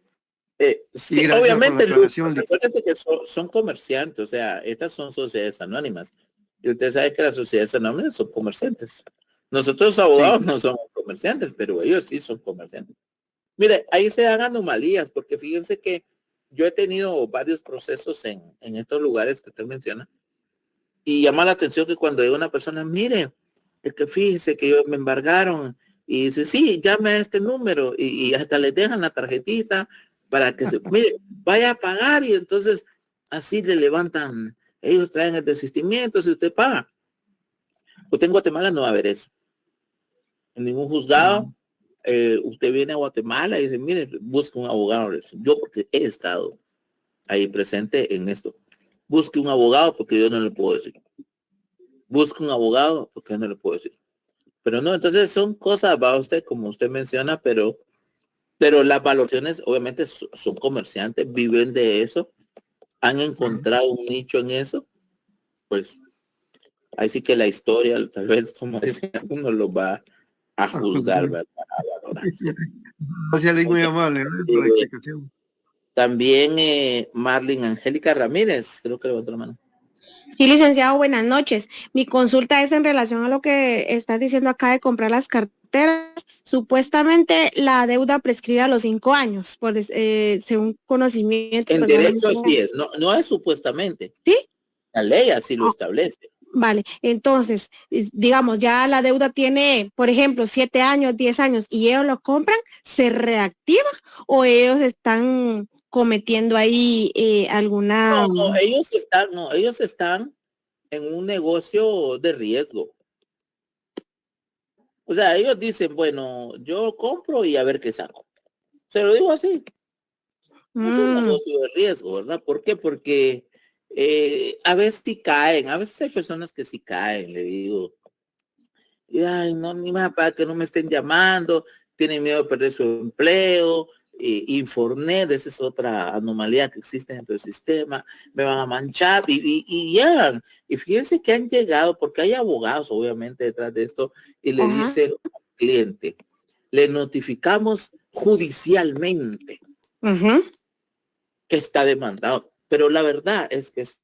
Speaker 5: Y
Speaker 1: sí,
Speaker 5: gracias por la
Speaker 1: obviamente, Luz,
Speaker 5: aclaración, Lick.
Speaker 1: recuérdense que son comerciantes, o sea, estas son sociedades anónimas. Y usted sabe que las sociedades anónimas son comerciantes. Nosotros abogados
Speaker 5: Sí.
Speaker 1: no somos comerciantes, pero ellos sí son comerciantes. Mire, ahí se dan anomalías, porque fíjense que yo he tenido varios procesos en estos lugares que usted menciona, y llama la atención que cuando hay una persona, mire, es que fíjese que me embargaron, y dice, sí, llame a este número, y hasta le dejan la tarjetita para que se, mire, vaya a pagar, y entonces así le levantan, ellos traen el desistimiento si usted paga. Usted en Guatemala no va a haber eso. En ningún juzgado, usted viene a Guatemala y dice, mire, busque un abogado. Yo porque he estado ahí presente en esto. Busque un abogado porque yo no le puedo decir. Busque un abogado porque yo no le puedo decir. Pero no, entonces son cosas, va usted, como usted menciona, pero las valoraciones obviamente son comerciantes, viven de eso, han encontrado un nicho en eso, pues ahí sí que la historia, tal vez como dicen, uno lo va a juzgar, ¿verdad? A valorar.
Speaker 5: Gracias, Lick, muy amable, gracias por la explicación.
Speaker 1: También Marlene Angélica Ramírez, creo que levantó la mano.
Speaker 2: Sí, licenciado, buenas noches. Mi consulta es en relación a lo que estás diciendo acá de comprar las carteras. Supuestamente la deuda prescribe a los 5 años, según conocimiento.
Speaker 1: En derecho así es, no es supuestamente.
Speaker 2: ¿Sí?
Speaker 1: La ley así lo establece.
Speaker 2: Vale, entonces, digamos, ya la deuda tiene, por ejemplo, 7 años, 10 años, y ellos lo compran, ¿se reactiva o ellos están cometiendo ahí alguna...
Speaker 1: No, ellos están en un negocio de riesgo. O sea, ellos dicen, bueno, yo compro y a ver qué saco. Se lo digo así. Es un negocio de riesgo, ¿verdad? ¿Por qué? Porque a veces sí caen, a veces hay personas que sí caen, le digo. Y, ay, no, ni más para que no me estén llamando, tienen miedo de perder su empleo, Infornet, esa es otra anomalía que existe dentro del sistema, me van a manchar y llegan. Y fíjense que han llegado, porque hay abogados obviamente detrás de esto, y le dice al cliente, le notificamos judicialmente que está demandado. Pero la verdad es que es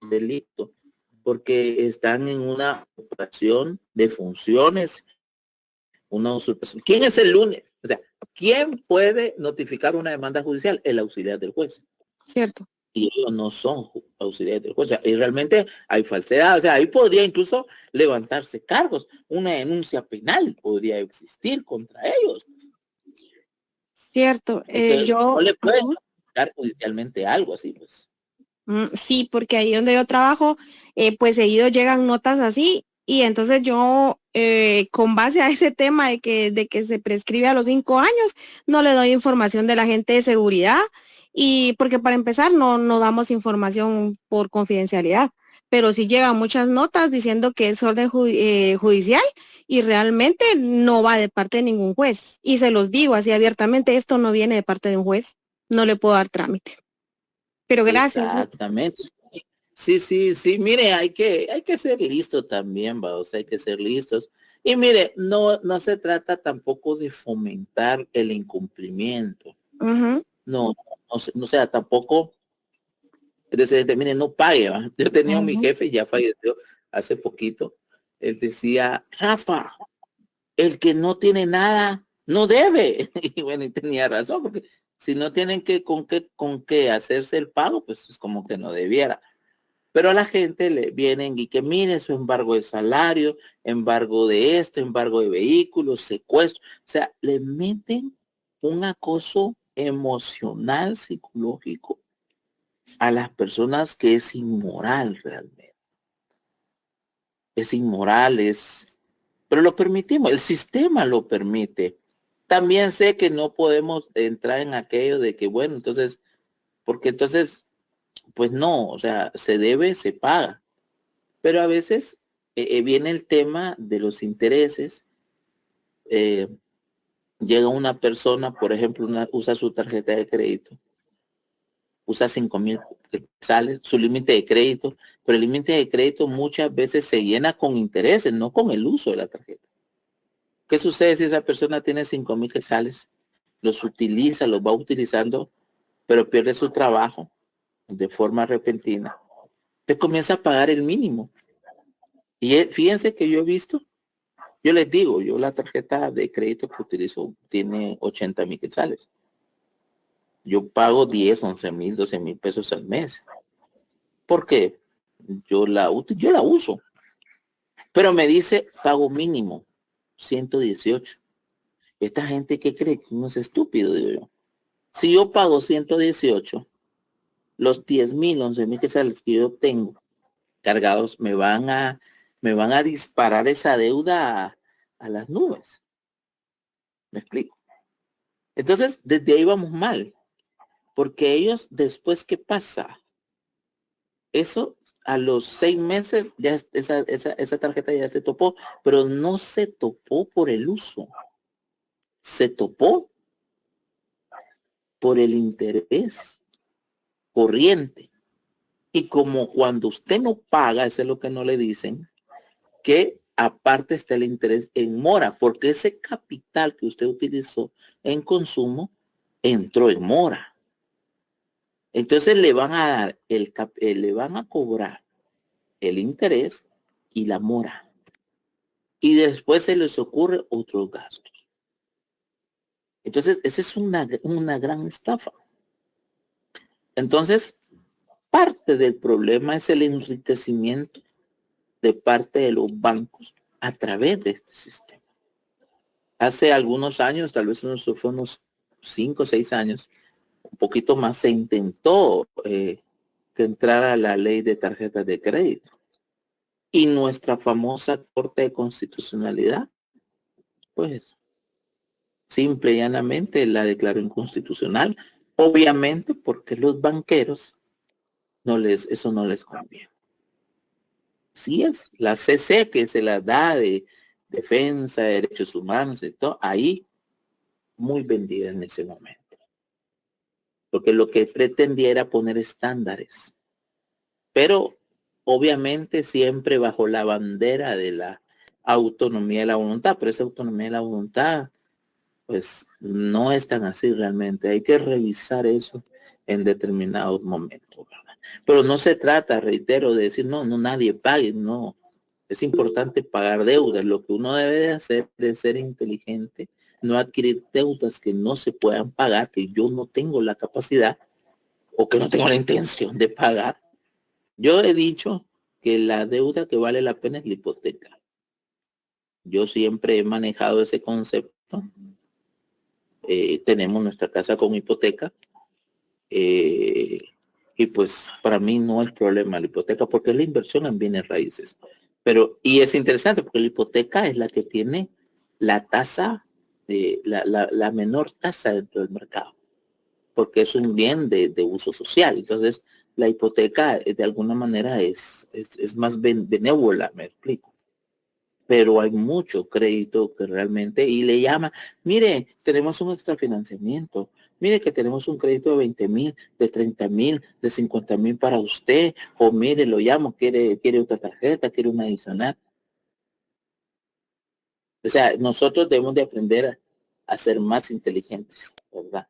Speaker 1: un delito, porque están en una operación de funciones, una usurpación. ¿Quién es el lunes? O sea, ¿quién puede notificar una demanda judicial? El auxiliar del juez.
Speaker 2: Cierto.
Speaker 1: Y ellos no son auxiliares del juez. O sea, y realmente hay falsedad. O sea, ahí podría incluso levantarse cargos. Una denuncia penal podría existir contra ellos.
Speaker 2: Cierto.
Speaker 1: No le pueden notificar judicialmente algo así, pues.
Speaker 2: Sí, porque ahí donde yo trabajo, pues seguido llegan notas así y entonces yo, con base a ese tema de que se prescribe a los 5 años, no le doy información de la gente de seguridad y porque para empezar no damos información por confidencialidad, pero sí llegan muchas notas diciendo que es orden judicial y realmente no va de parte de ningún juez. Y se los digo así abiertamente, esto no viene de parte de un juez, no le puedo dar trámite. Pero gracias.
Speaker 1: Exactamente. Sí, mire, hay que ser listo también, va, o sea, hay que ser listos. Y mire, no se trata tampoco de fomentar el incumplimiento. No sea, tampoco, es decir, mire, no pague, ¿va? Yo tenía a mi jefe, ya falleció hace poquito, él decía, Rafa, el que no tiene nada, No debe. Y bueno, y tenía razón, porque si no tienen con qué hacerse el pago, pues es como que no debiera. Pero a la gente le vienen y que mire su embargo de salario, embargo de esto, embargo de vehículos, secuestro. O sea, le meten un acoso emocional, psicológico a las personas que es inmoral realmente. Es inmoral, pero lo permitimos, el sistema lo permite. También sé que no podemos entrar en aquello de que, bueno, entonces, porque entonces, pues no, o sea, se debe, se paga. Pero a veces viene el tema de los intereses. Eh, llega una persona, por ejemplo, usa su tarjeta de crédito, usa 5,000 quetzales, su límite de crédito, pero el límite de crédito muchas veces se llena con intereses, no con el uso de la tarjeta. ¿Qué sucede si esa persona tiene 5,000 quetzales? Los utiliza, los va utilizando, pero pierde su trabajo de forma repentina. Te comienza a pagar el mínimo. Y fíjense que yo he visto, yo les digo, yo la tarjeta de crédito que utilizo tiene 80,000 quetzales. Yo pago 10, 11,000, 12,000 pesos al mes. ¿Por qué? Yo la uso. Pero me dice pago mínimo, 118. Esta gente que cree que uno es estúpido, digo yo. Si yo pago 118, los 10,000, 11,000 quetzales que yo tengo cargados me van a disparar esa deuda a las nubes. ¿Me explico? Entonces, desde ahí vamos mal. Porque ellos, después, ¿qué pasa? Eso, a los 6 meses, ya esa tarjeta ya se topó, pero no se topó por el uso. Se topó por el interés corriente. Y como cuando usted no paga, eso es lo que no le dicen, que aparte está el interés en mora, porque ese capital que usted utilizó en consumo entró en mora. Entonces le van a dar le van a cobrar el interés y la mora. Y después se les ocurre otros gastos. Entonces, esa es una gran estafa. Entonces, parte del problema es el enriquecimiento de parte de los bancos a través de este sistema. Hace algunos años, tal vez fue unos 5 o 6 años, un poquito más, se intentó que entrara la ley de tarjetas de crédito. Y nuestra famosa Corte de Constitucionalidad, pues, simple y llanamente la declaró inconstitucional, obviamente porque los banqueros eso no les conviene. Sí es, la CC que se la da de defensa de derechos humanos y todo, ahí muy vendida en ese momento. Porque lo que pretendía era poner estándares, pero obviamente siempre bajo la bandera de la autonomía de la voluntad, pero esa autonomía de la voluntad pues no es tan así realmente. Hay que revisar eso en determinados momentos, ¿verdad? Pero no se trata, reitero, de decir, no, nadie pague, no. Es importante pagar deudas. Lo que uno debe de hacer es ser inteligente, no adquirir deudas que no se puedan pagar, que yo no tengo la capacidad o que no tengo la intención de pagar. Yo he dicho que la deuda que vale la pena es la hipoteca. Yo siempre he manejado ese concepto. Tenemos nuestra casa con hipoteca y pues para mí no es problema la hipoteca porque es la inversión en bienes raíces. Y es interesante porque la hipoteca es la que tiene la tasa, la menor tasa dentro del mercado, porque es un bien de uso social. Entonces, la hipoteca de alguna manera es más benévola, me explico. Pero hay mucho crédito que realmente, y le llama, mire, tenemos un extrafinanciamiento, mire que tenemos un crédito de 20,000, de 30,000, de 50,000 para usted, o mire, lo llamo, quiere otra tarjeta, quiere una adicional. O sea, nosotros debemos de aprender a ser más inteligentes, ¿verdad?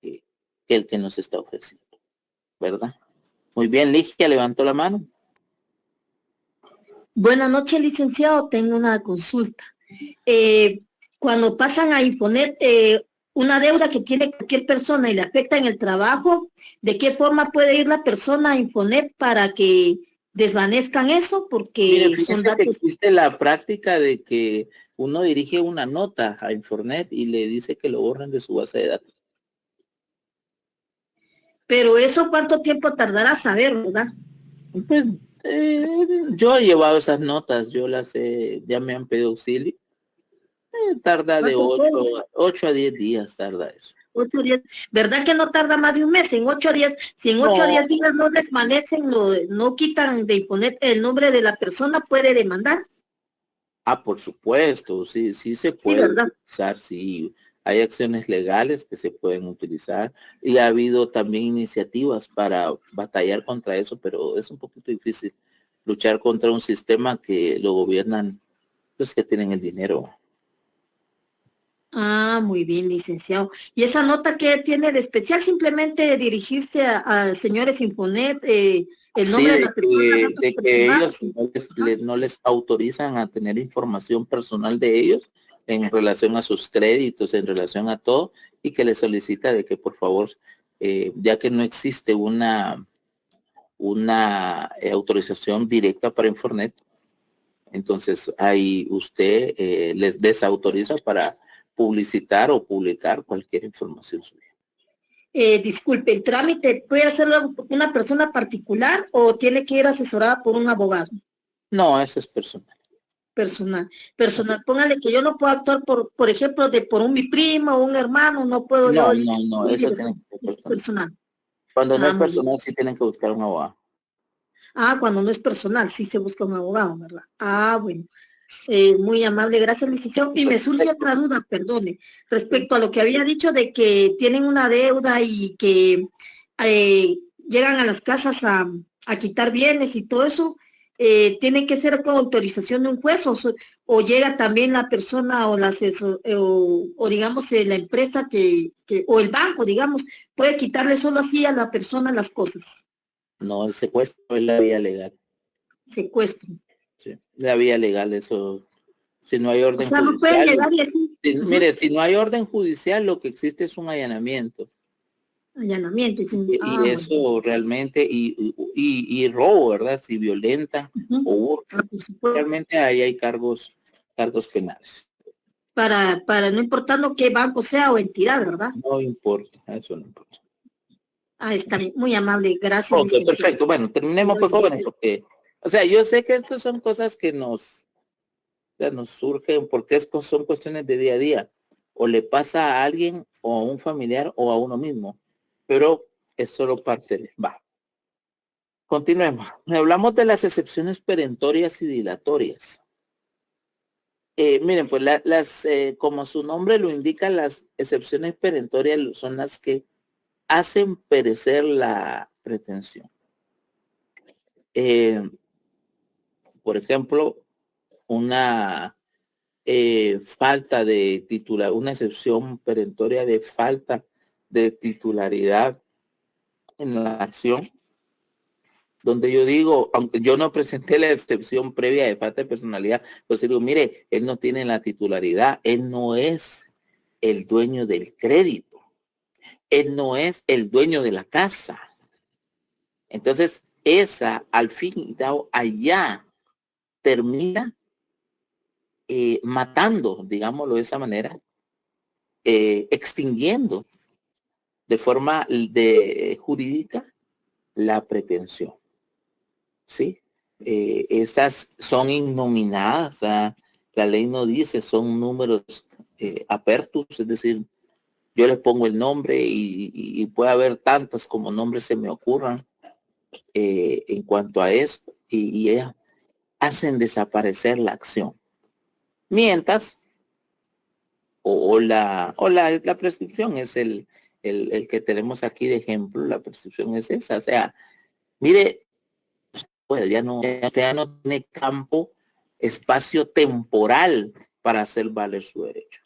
Speaker 1: Que el que nos está ofreciendo, ¿verdad? Muy bien, Ligia levantó la mano.
Speaker 6: Buenas noches, licenciado. Tengo una consulta. cuando pasan a Infonet una deuda que tiene cualquier persona y le afecta en el trabajo, ¿de qué forma puede ir la persona a Infonet para que desvanezcan eso?
Speaker 1: Mire,
Speaker 6: Porque son
Speaker 1: fíjese que
Speaker 6: datos.
Speaker 1: existe la práctica de que uno dirige una nota a Infonet y le dice que lo borren de su base de datos.
Speaker 6: Pero eso, ¿cuánto tiempo tardará saber, verdad?
Speaker 1: Pues yo he llevado esas notas, yo las he, ya me han pedido auxilio. Tarda de
Speaker 6: ¿Cuánto fue?
Speaker 1: 8 a 10 días tarda eso.
Speaker 6: 8 días. ¿Verdad que no tarda más de un mes? En 8 días, si en 8
Speaker 1: No,
Speaker 6: días no desvanecen, no quitan de Infonet el nombre de la persona, puede demandar.
Speaker 1: por supuesto, sí, sí se
Speaker 6: Sí,
Speaker 1: puede
Speaker 6: ¿verdad?
Speaker 1: utilizar, sí. Hay acciones legales que se pueden utilizar y ha habido también iniciativas para batallar contra eso, pero es un poquito difícil luchar contra un sistema que lo gobiernan los que tienen el dinero.
Speaker 6: Ah, muy bien, licenciado. ¿Y esa nota qué tiene de especial? Simplemente dirigirse a señores Infonet, el
Speaker 1: Sí,
Speaker 6: nombre de la persona, datos
Speaker 1: de que ellos
Speaker 6: personales. Ajá.
Speaker 1: no les autorizan a tener información personal de ellos en relación a sus créditos, en relación a todo, y que les solicita de que por favor, ya que no existe una autorización directa para Infonet, entonces ahí usted les desautoriza para publicitar o publicar cualquier información suya.
Speaker 6: Disculpe, ¿el trámite puede hacerlo una persona particular o tiene que ir asesorada por un abogado
Speaker 1: No, eso es personal.
Speaker 6: personal? Personal, póngale que yo no puedo actuar por ejemplo, por mi primo o un hermano, no puedo yo
Speaker 1: No,
Speaker 6: ir
Speaker 1: eso tiene que ser
Speaker 6: es
Speaker 1: personal.
Speaker 6: personal.
Speaker 1: Cuando no
Speaker 6: Ah,
Speaker 1: es
Speaker 6: muy bien.
Speaker 1: personal, sí tienen que buscar un abogado.
Speaker 6: Ah, cuando no es personal, sí se busca un abogado, ¿verdad? Ah, bueno. Muy amable, gracias, licenciado. Y me surge otra duda, perdone, respecto a lo que había dicho de que tienen una deuda y que llegan a las casas a quitar bienes y todo eso, ¿tiene que ser con autorización de un juez o llega también la persona o o digamos la empresa o el banco, digamos, puede quitarle solo así a la persona las cosas?
Speaker 1: No, el secuestro es la vía legal.
Speaker 6: Secuestro.
Speaker 1: Sí, la vía legal, eso, si no hay
Speaker 6: O
Speaker 1: orden
Speaker 6: sea, no pueden
Speaker 1: judicial.
Speaker 6: llegar y así.
Speaker 1: Mire, si no hay orden judicial, lo que existe es un allanamiento.
Speaker 6: Allanamiento.
Speaker 1: Y
Speaker 6: Muy bien.
Speaker 1: eso realmente, y robo, ¿verdad? Si violentan
Speaker 6: Ujú.
Speaker 1: o hurtan,
Speaker 6: Por supuesto.
Speaker 1: realmente ahí hay cargos penales.
Speaker 6: Para no importando qué banco sea o entidad, ¿verdad?
Speaker 1: No importa, eso no importa.
Speaker 6: Ah, está bien. Muy amable. Gracias,
Speaker 1: Ok,
Speaker 6: licenciado.
Speaker 1: perfecto. Bueno, terminemos pues jóvenes, porque, o sea, yo sé que estas son cosas que nos surgen porque son cuestiones de día a día. O le pasa a alguien o a un familiar o a uno mismo. Pero es solo parte de... Va. Continuemos. Hablamos de las excepciones perentorias y dilatorias. Miren, pues como su nombre lo indica, las excepciones perentorias son las que hacen perecer la pretensión. Por ejemplo, una falta de titular, una excepción perentoria de falta de titularidad en la acción, donde yo digo, aunque yo no presenté la excepción previa de falta de personalidad, pues digo, mire, él no tiene la titularidad, él no es el dueño del crédito, él no es el dueño de la casa. Entonces, esa, al fin y al allá, termina matando, digámoslo de esa manera, extinguiendo de forma jurídica la pretensión. ¿Sí? Estas son innominadas, o sea, la ley no dice, son números apertus, es decir, yo les pongo el nombre y puede haber tantas como nombres se me ocurran en cuanto a eso, y ellas hacen desaparecer la acción. Mientras, la prescripción es el que tenemos aquí de ejemplo, la prescripción es esa, o sea, mire, pues ya no tiene campo, espacio temporal para hacer valer su derecho.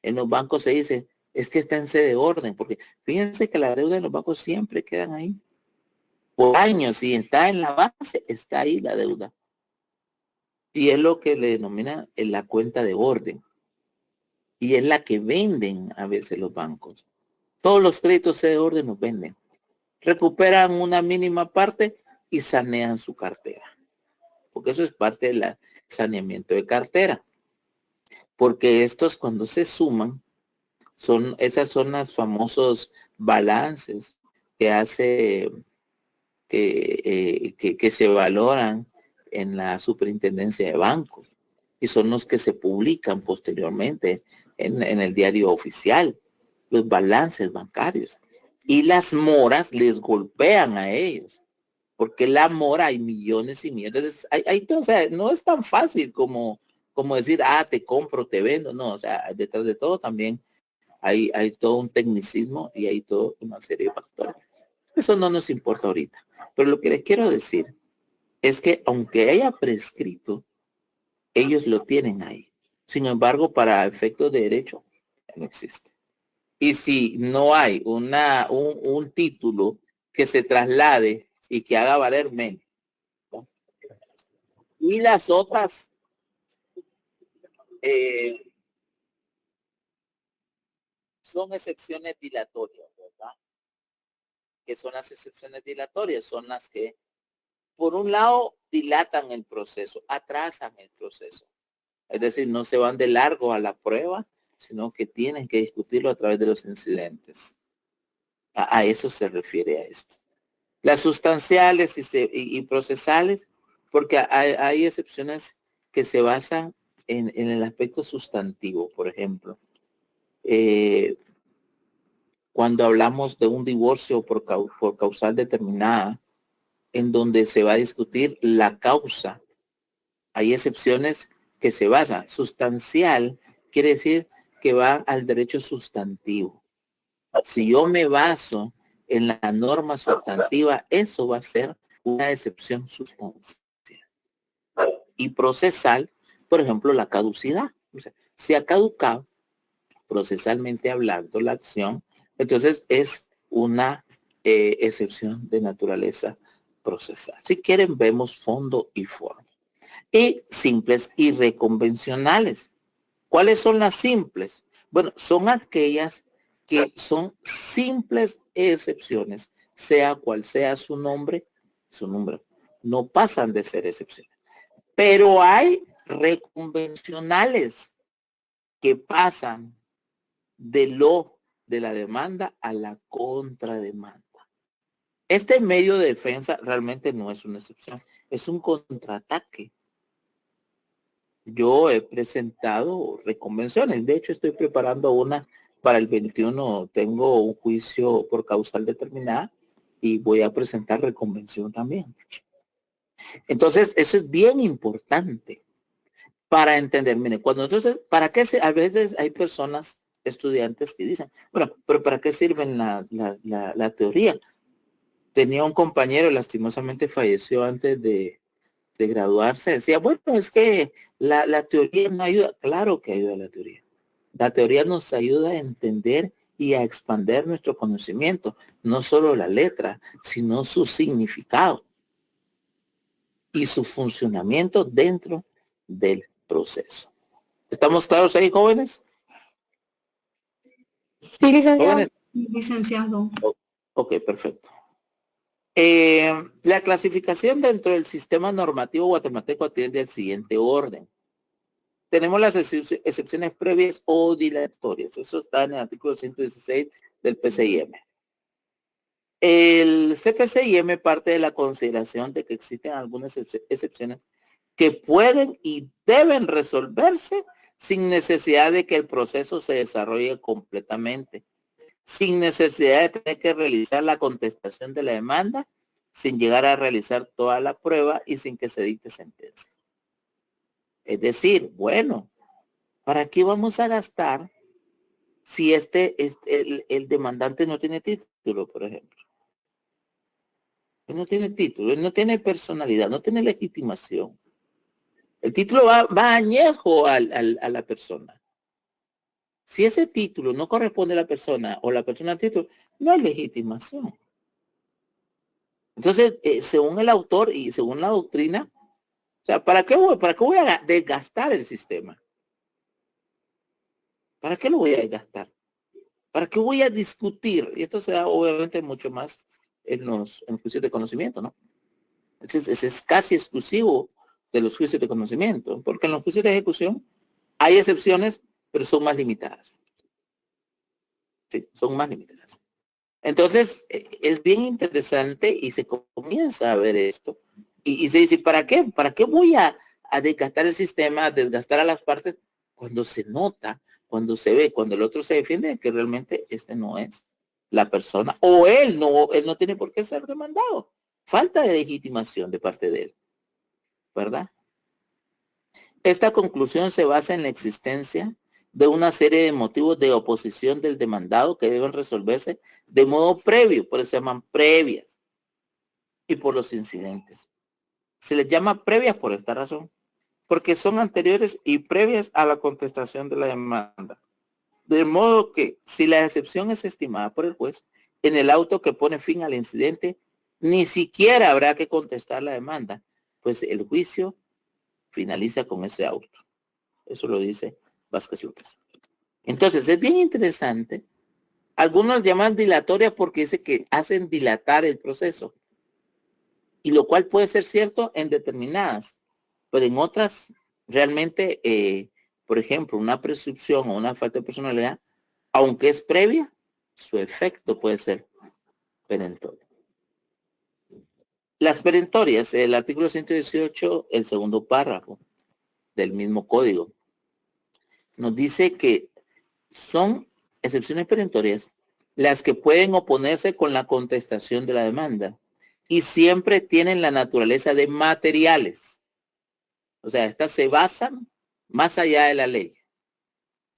Speaker 1: En los bancos se dice, es que está en sede de orden, porque fíjense que la deuda de los bancos siempre quedan ahí por años y está en la base, está ahí la deuda. Y es lo que le denomina en la cuenta de orden. y es la que venden a veces los bancos. Todos los créditos de orden los venden. Recuperan una mínima parte y sanean su cartera. Porque eso es parte del saneamiento de cartera. Porque estos cuando se suman, esas son los famosos balances que hace que se valoran en la superintendencia de bancos y son los que se publican posteriormente en el diario oficial, los balances bancarios. Y las moras les golpean a ellos, porque la mora hay millones y millones. O sea, no es tan fácil como decir, te compro, te vendo. No, o sea, detrás de todo también hay todo un tecnicismo y hay toda una serie de factores. Eso no nos importa ahorita. Pero lo que les quiero decir es que aunque haya prescrito, ellos lo tienen ahí. Sin embargo, para efectos de derecho, no existe. Y si no hay un título que se traslade y que haga valer menos, ¿no? Y las otras son excepciones dilatorias, ¿verdad? Que son las excepciones dilatorias, son las que, por un lado, dilatan el proceso, atrasan el proceso. Es decir, no se van de largo a la prueba, sino que tienen que discutirlo a través de los incidentes. A eso se refiere a esto. Las sustanciales y procesales, porque hay excepciones que se basan en el aspecto sustantivo, por ejemplo. Cuando hablamos de un divorcio por causal determinada, en donde se va a discutir la causa, hay excepciones que se basan. Sustancial quiere decir que va al derecho sustantivo. Si yo me baso en la norma sustantiva, eso va a ser una excepción sustancial. Y procesal, por ejemplo, la caducidad. O sea, si ha caducado, procesalmente hablando, la acción, entonces es una excepción de naturaleza procesal. Si quieren, vemos fondo y forma. Y simples y reconvencionales. ¿Cuáles son las simples? Bueno, son aquellas que son simples excepciones, sea cual sea su nombre, no pasan de ser excepciones. Pero hay reconvencionales que pasan de la demanda a la contrademanda. Este medio de defensa realmente no es una excepción, es un contraataque. Yo he presentado reconvenciones, de hecho estoy preparando una para el 21, tengo un juicio por causal determinada y voy a presentar reconvención también. Entonces, eso es bien importante para entender. Miren, cuando nosotros, a veces hay personas, estudiantes que dicen, bueno, pero ¿para qué sirven la teoría? Tenía un compañero, lastimosamente falleció antes de graduarse, decía, bueno, es que la teoría no ayuda. Claro que ayuda la teoría. La teoría nos ayuda a entender y a expandir nuestro conocimiento, no solo la letra, sino su significado y su funcionamiento dentro del proceso. ¿Estamos claros ahí, jóvenes?
Speaker 2: Sí, licenciado.
Speaker 1: ¿Jóvenes?
Speaker 4: Licenciado.
Speaker 1: Ok, perfecto. La clasificación dentro del sistema normativo guatemalteco atiende al siguiente orden. Tenemos las excepciones previas o dilatorias. Eso está en el artículo 116 del PCIM. El CPCIM parte de la consideración de que existen algunas excepciones que pueden y deben resolverse sin necesidad de que el proceso se desarrolle completamente, sin necesidad de tener que realizar la contestación de la demanda, sin llegar a realizar toda la prueba y sin que se dicte sentencia. Es decir, bueno, ¿para qué vamos a gastar si el demandante no tiene título, por ejemplo? Él no tiene título, él no tiene personalidad, no tiene legitimación. El título va añejo a la persona. Si ese título no corresponde a la persona o la persona al título, no hay legitimación. Entonces, según el autor y según la doctrina, o sea, ¿para qué voy a desgastar el sistema? ¿Para qué lo voy a desgastar? ¿Para qué voy a discutir? Y esto se da obviamente mucho más en los juicios de conocimiento, ¿no? Ese es casi exclusivo de los juicios de conocimiento, porque en los juicios de ejecución hay excepciones, pero son más limitadas. Sí, son más limitadas. Entonces, es bien interesante y se comienza a ver esto. Y se dice, ¿para qué? ¿Para qué voy a desgastar el sistema, a desgastar a las partes cuando se nota, cuando se ve, cuando el otro se defiende que realmente este no es la persona o él no tiene por qué ser demandado? Falta de legitimación de parte de él, ¿verdad? Esta conclusión se basa en la existencia de una serie de motivos de oposición del demandado que deben resolverse de modo previo, por eso se llaman previas, y por los incidentes. Se les llama previas por esta razón, porque son anteriores y previas a la contestación de la demanda. De modo que, si la excepción es estimada por el juez, en el auto que pone fin al incidente, ni siquiera habrá que contestar la demanda, pues el juicio finaliza con ese auto. Eso lo dice Vázquez López. Entonces, es bien interesante. Algunos llaman dilatoria porque dice que hacen dilatar el proceso. Y lo cual puede ser cierto en determinadas, pero en otras, realmente, por ejemplo, una prescripción o una falta de personalidad, aunque es previa, su efecto puede ser perentorio. Las perentorias, el artículo 118, el segundo párrafo del mismo código, nos dice que son excepciones perentorias las que pueden oponerse con la contestación de la demanda y siempre tienen la naturaleza de materiales. O sea, estas se basan más allá de la ley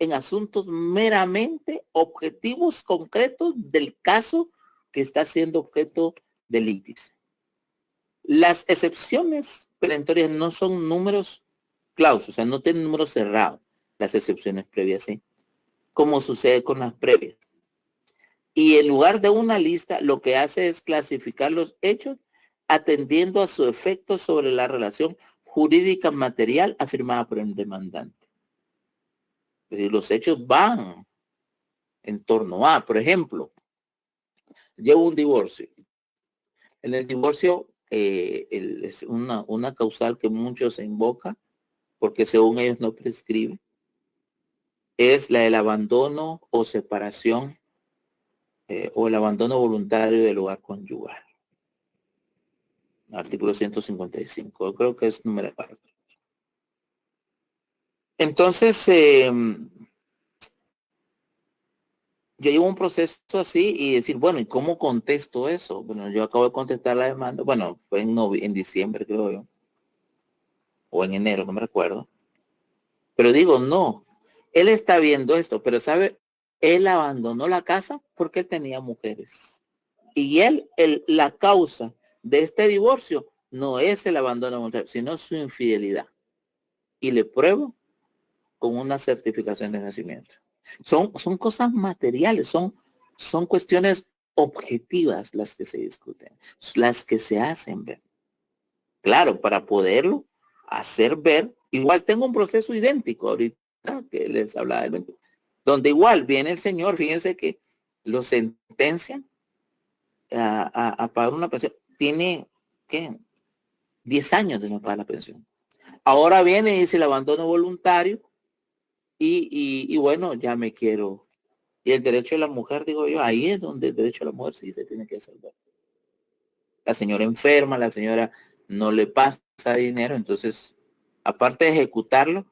Speaker 1: en asuntos meramente objetivos concretos del caso que está siendo objeto de litis. Las excepciones perentorias no son números clausos, o sea, no tienen números cerrados, las excepciones previas, ¿sí? Como sucede con las previas. Y en lugar de una lista, lo que hace es clasificar los hechos atendiendo a su efecto sobre la relación jurídica material afirmada por el demandante. Es decir, los hechos van en torno a, por ejemplo, llevo un divorcio. En el divorcio es una causal que muchos se invoca porque según ellos no prescribe, es la del abandono o separación o el abandono voluntario del hogar conyugal. Artículo 155, creo que es número aparte. Entonces, yo llevo un proceso así y decir, bueno, ¿y cómo contesto eso? Bueno, yo acabo de contestar la demanda, bueno, fue en diciembre, creo yo, o en enero, no me recuerdo. Pero digo, no, él está viendo esto, pero ¿sabe? Él abandonó la casa porque él tenía mujeres. Y la causa de este divorcio no es el abandono voluntario, sino su infidelidad. Y le pruebo con una certificación de nacimiento. Son cosas materiales, son cuestiones objetivas las que se discuten, las que se hacen ver. Claro, para poderlo hacer ver, igual tengo un proceso idéntico ahorita que les hablaba del 20, donde igual viene el señor, fíjense que lo sentencian a pagar una pensión. Tiene, ¿qué? 10 años de no pagar la pensión. Ahora viene y dice el abandono voluntario y bueno, ya me quiero. Y el derecho de la mujer, digo yo, ahí es donde el derecho de la mujer sí se tiene que salvar. La señora enferma, la señora no le pasa dinero, entonces, aparte de ejecutarlo,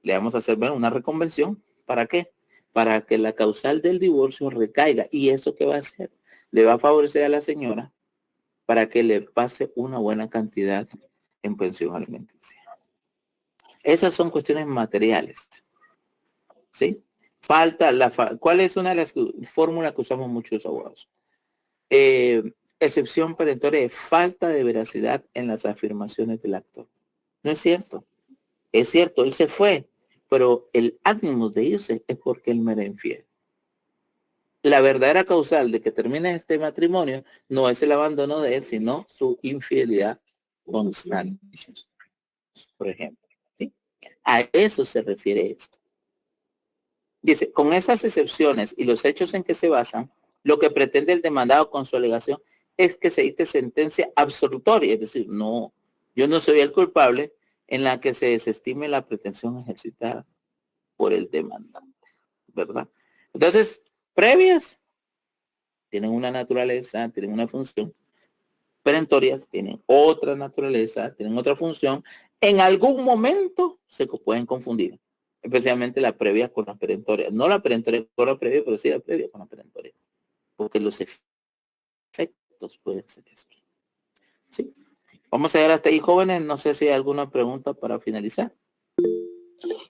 Speaker 1: le vamos a hacer una reconvención. ¿Para qué? Para que la causal del divorcio recaiga. ¿Y eso qué va a hacer? Le va a favorecer a la señora para que le pase una buena cantidad en pensión alimenticia. Esas son cuestiones materiales. ¿Sí? ¿Cuál es una de las fórmulas que usamos muchos abogados? Excepción perentoria de falta de veracidad en las afirmaciones del actor. No es cierto. Es cierto, él se fue, pero el ánimo de irse es porque él me era infiel. La verdadera causal de que termine este matrimonio no es el abandono de él, sino su infidelidad constante. Por ejemplo. ¿Sí? A eso se refiere esto. Dice, con esas excepciones y los hechos en que se basan, lo que pretende el demandado con su alegación es que se dicte sentencia absolutoria, es decir, no, yo no soy el culpable, en la que se desestime la pretensión ejercitada por el demandante, ¿verdad? Entonces, previas tienen una naturaleza, tienen una función, perentorias tienen otra naturaleza, tienen otra función, en algún momento se pueden confundir, especialmente la previa con la perentoria, no la perentoria con la previa, pero sí la previa con la perentoria, porque los efectos pueden ser esto. Sí. Vamos a llegar hasta ahí, jóvenes. No sé si hay alguna pregunta para finalizar.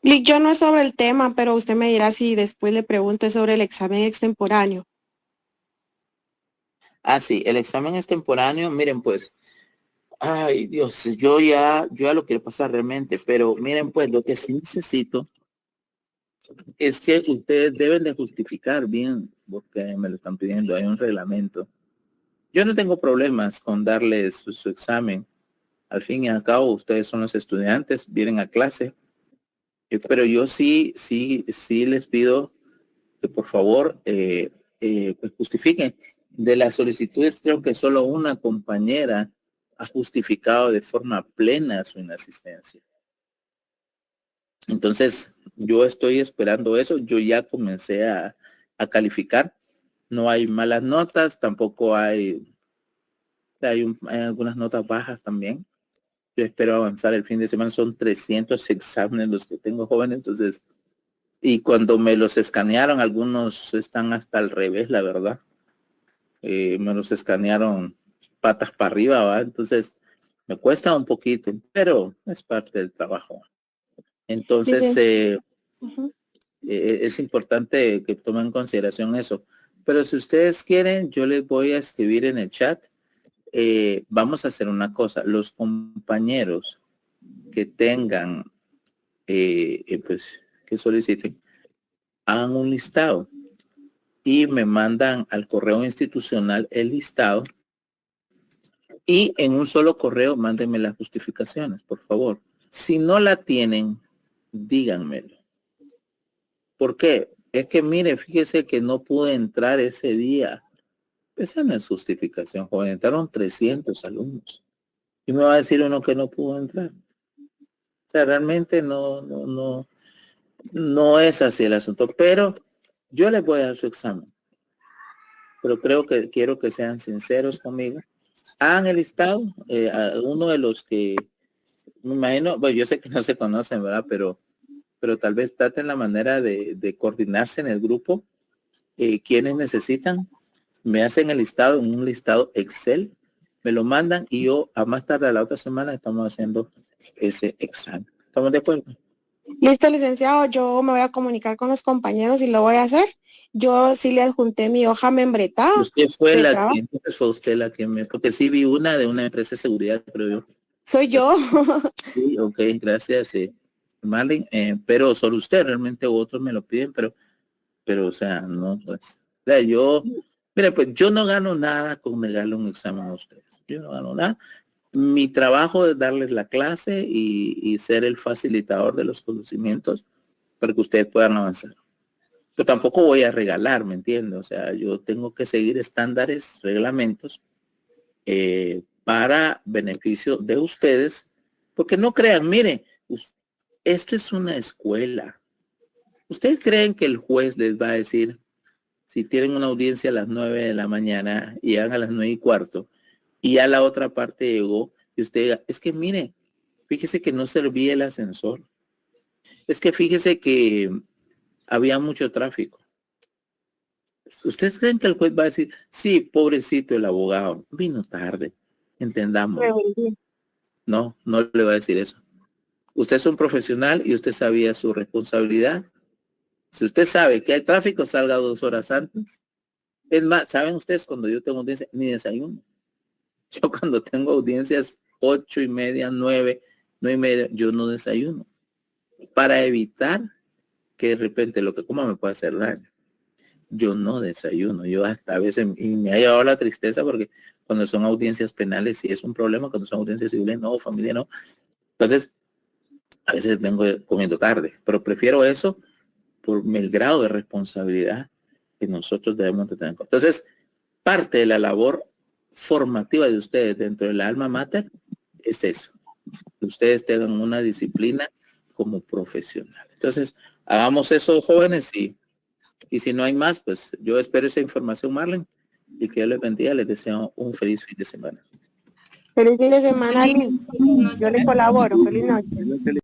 Speaker 2: Yo no es sobre el tema, pero usted me dirá si después le pregunto sobre el examen extemporáneo.
Speaker 1: Ah, sí, el examen extemporáneo, miren pues, ay Dios, yo ya lo quiero pasar realmente, pero miren pues, lo que sí necesito es que ustedes deben de justificar bien, porque me lo están pidiendo, hay un reglamento. Yo no tengo problemas con darles su examen. Al fin y al cabo, ustedes son los estudiantes, vienen a clase, pero yo sí les pido que por favor pues justifiquen. De las solicitudes, creo que solo una compañera ha justificado de forma plena su inasistencia. Entonces, yo estoy esperando eso. Yo ya comencé a calificar. No hay malas notas, tampoco hay algunas notas bajas también. Yo espero avanzar el fin de semana. Son 300 exámenes los que tengo, jóvenes. Entonces, y cuando me los escanearon, algunos están hasta al revés, la verdad. Me los escanearon patas para arriba, ¿va? Entonces, me cuesta un poquito, pero es parte del trabajo. Entonces, es importante que tomen en consideración eso. Pero si ustedes quieren, yo les voy a escribir en el chat. Vamos a hacer una cosa. Los compañeros que tengan, pues, que soliciten, hagan un listado y me mandan al correo institucional el listado y en un solo correo mándenme las justificaciones, por favor. Si no la tienen, díganmelo. ¿Por qué? Es que mire, fíjese que no pude entrar ese día. Esa no es justificación, joven. Entraron 300 alumnos. Y me va a decir uno que no pudo entrar. O sea, realmente no es así el asunto. Pero yo les voy a dar su examen. Pero quiero que sean sinceros conmigo. Hagan el listado. Uno de los que, me imagino, bueno, yo sé que no se conocen, ¿verdad? Pero tal vez traten la manera de coordinarse en el grupo. Quienes necesitan, me hacen el listado en un listado Excel, me lo mandan y yo a más tarde la otra semana estamos haciendo ese examen. ¿Estamos de acuerdo?
Speaker 2: Listo, licenciado. Yo me voy a comunicar con los compañeros y lo voy a hacer. Yo sí le adjunté mi hoja membretada.
Speaker 1: Usted fue entonces fue usted la que porque sí vi una de una empresa de seguridad, creo yo.
Speaker 2: Soy yo.
Speaker 1: Sí, ok, gracias, Marlene. Pero solo usted, realmente otros me lo piden, pero o sea, no, pues. O sea, mire, pues yo no gano nada con negarle un examen a ustedes. Yo no gano nada. Mi trabajo es darles la clase y ser el facilitador de los conocimientos para que ustedes puedan avanzar. Pero tampoco voy a regalar, ¿me entiende? O sea, yo tengo que seguir estándares, reglamentos, para beneficio de ustedes, porque no crean, mire, esto es una escuela. ¿Ustedes creen que el juez les va a decir, si tienen una audiencia a las 9 de la mañana y llegan a las 9:15 y a la otra parte llegó y usted diga, es que mire, fíjese que no servía el ascensor, es que fíjese que había mucho tráfico? ¿Ustedes creen que el juez va a decir, sí, pobrecito el abogado, vino tarde, entendamos? No le va a decir eso. Usted es un profesional y usted sabía su responsabilidad. Si usted sabe que hay tráfico, salga 2 horas antes. Es más, ¿saben ustedes cuando yo tengo audiencia? Ni desayuno. Yo cuando tengo audiencias 8:30, 9:30, yo no desayuno. Para evitar que de repente lo que coma me pueda hacer daño. Yo no desayuno. Yo hasta a veces, y me ha llevado la tristeza porque cuando son audiencias penales sí es un problema, cuando son audiencias civiles no, familia no. Entonces, a veces vengo comiendo tarde, pero prefiero eso por el grado de responsabilidad que nosotros debemos de tener. Entonces, parte de la labor formativa de ustedes dentro de la alma mater es eso, que ustedes tengan una disciplina como profesional. Entonces, hagamos eso, jóvenes, y si no hay más, pues yo espero esa información, Marlene, y que Dios les bendiga. Les deseo un feliz fin de semana.
Speaker 2: Feliz fin de semana, Liz. Yo le colaboro. Feliz noche.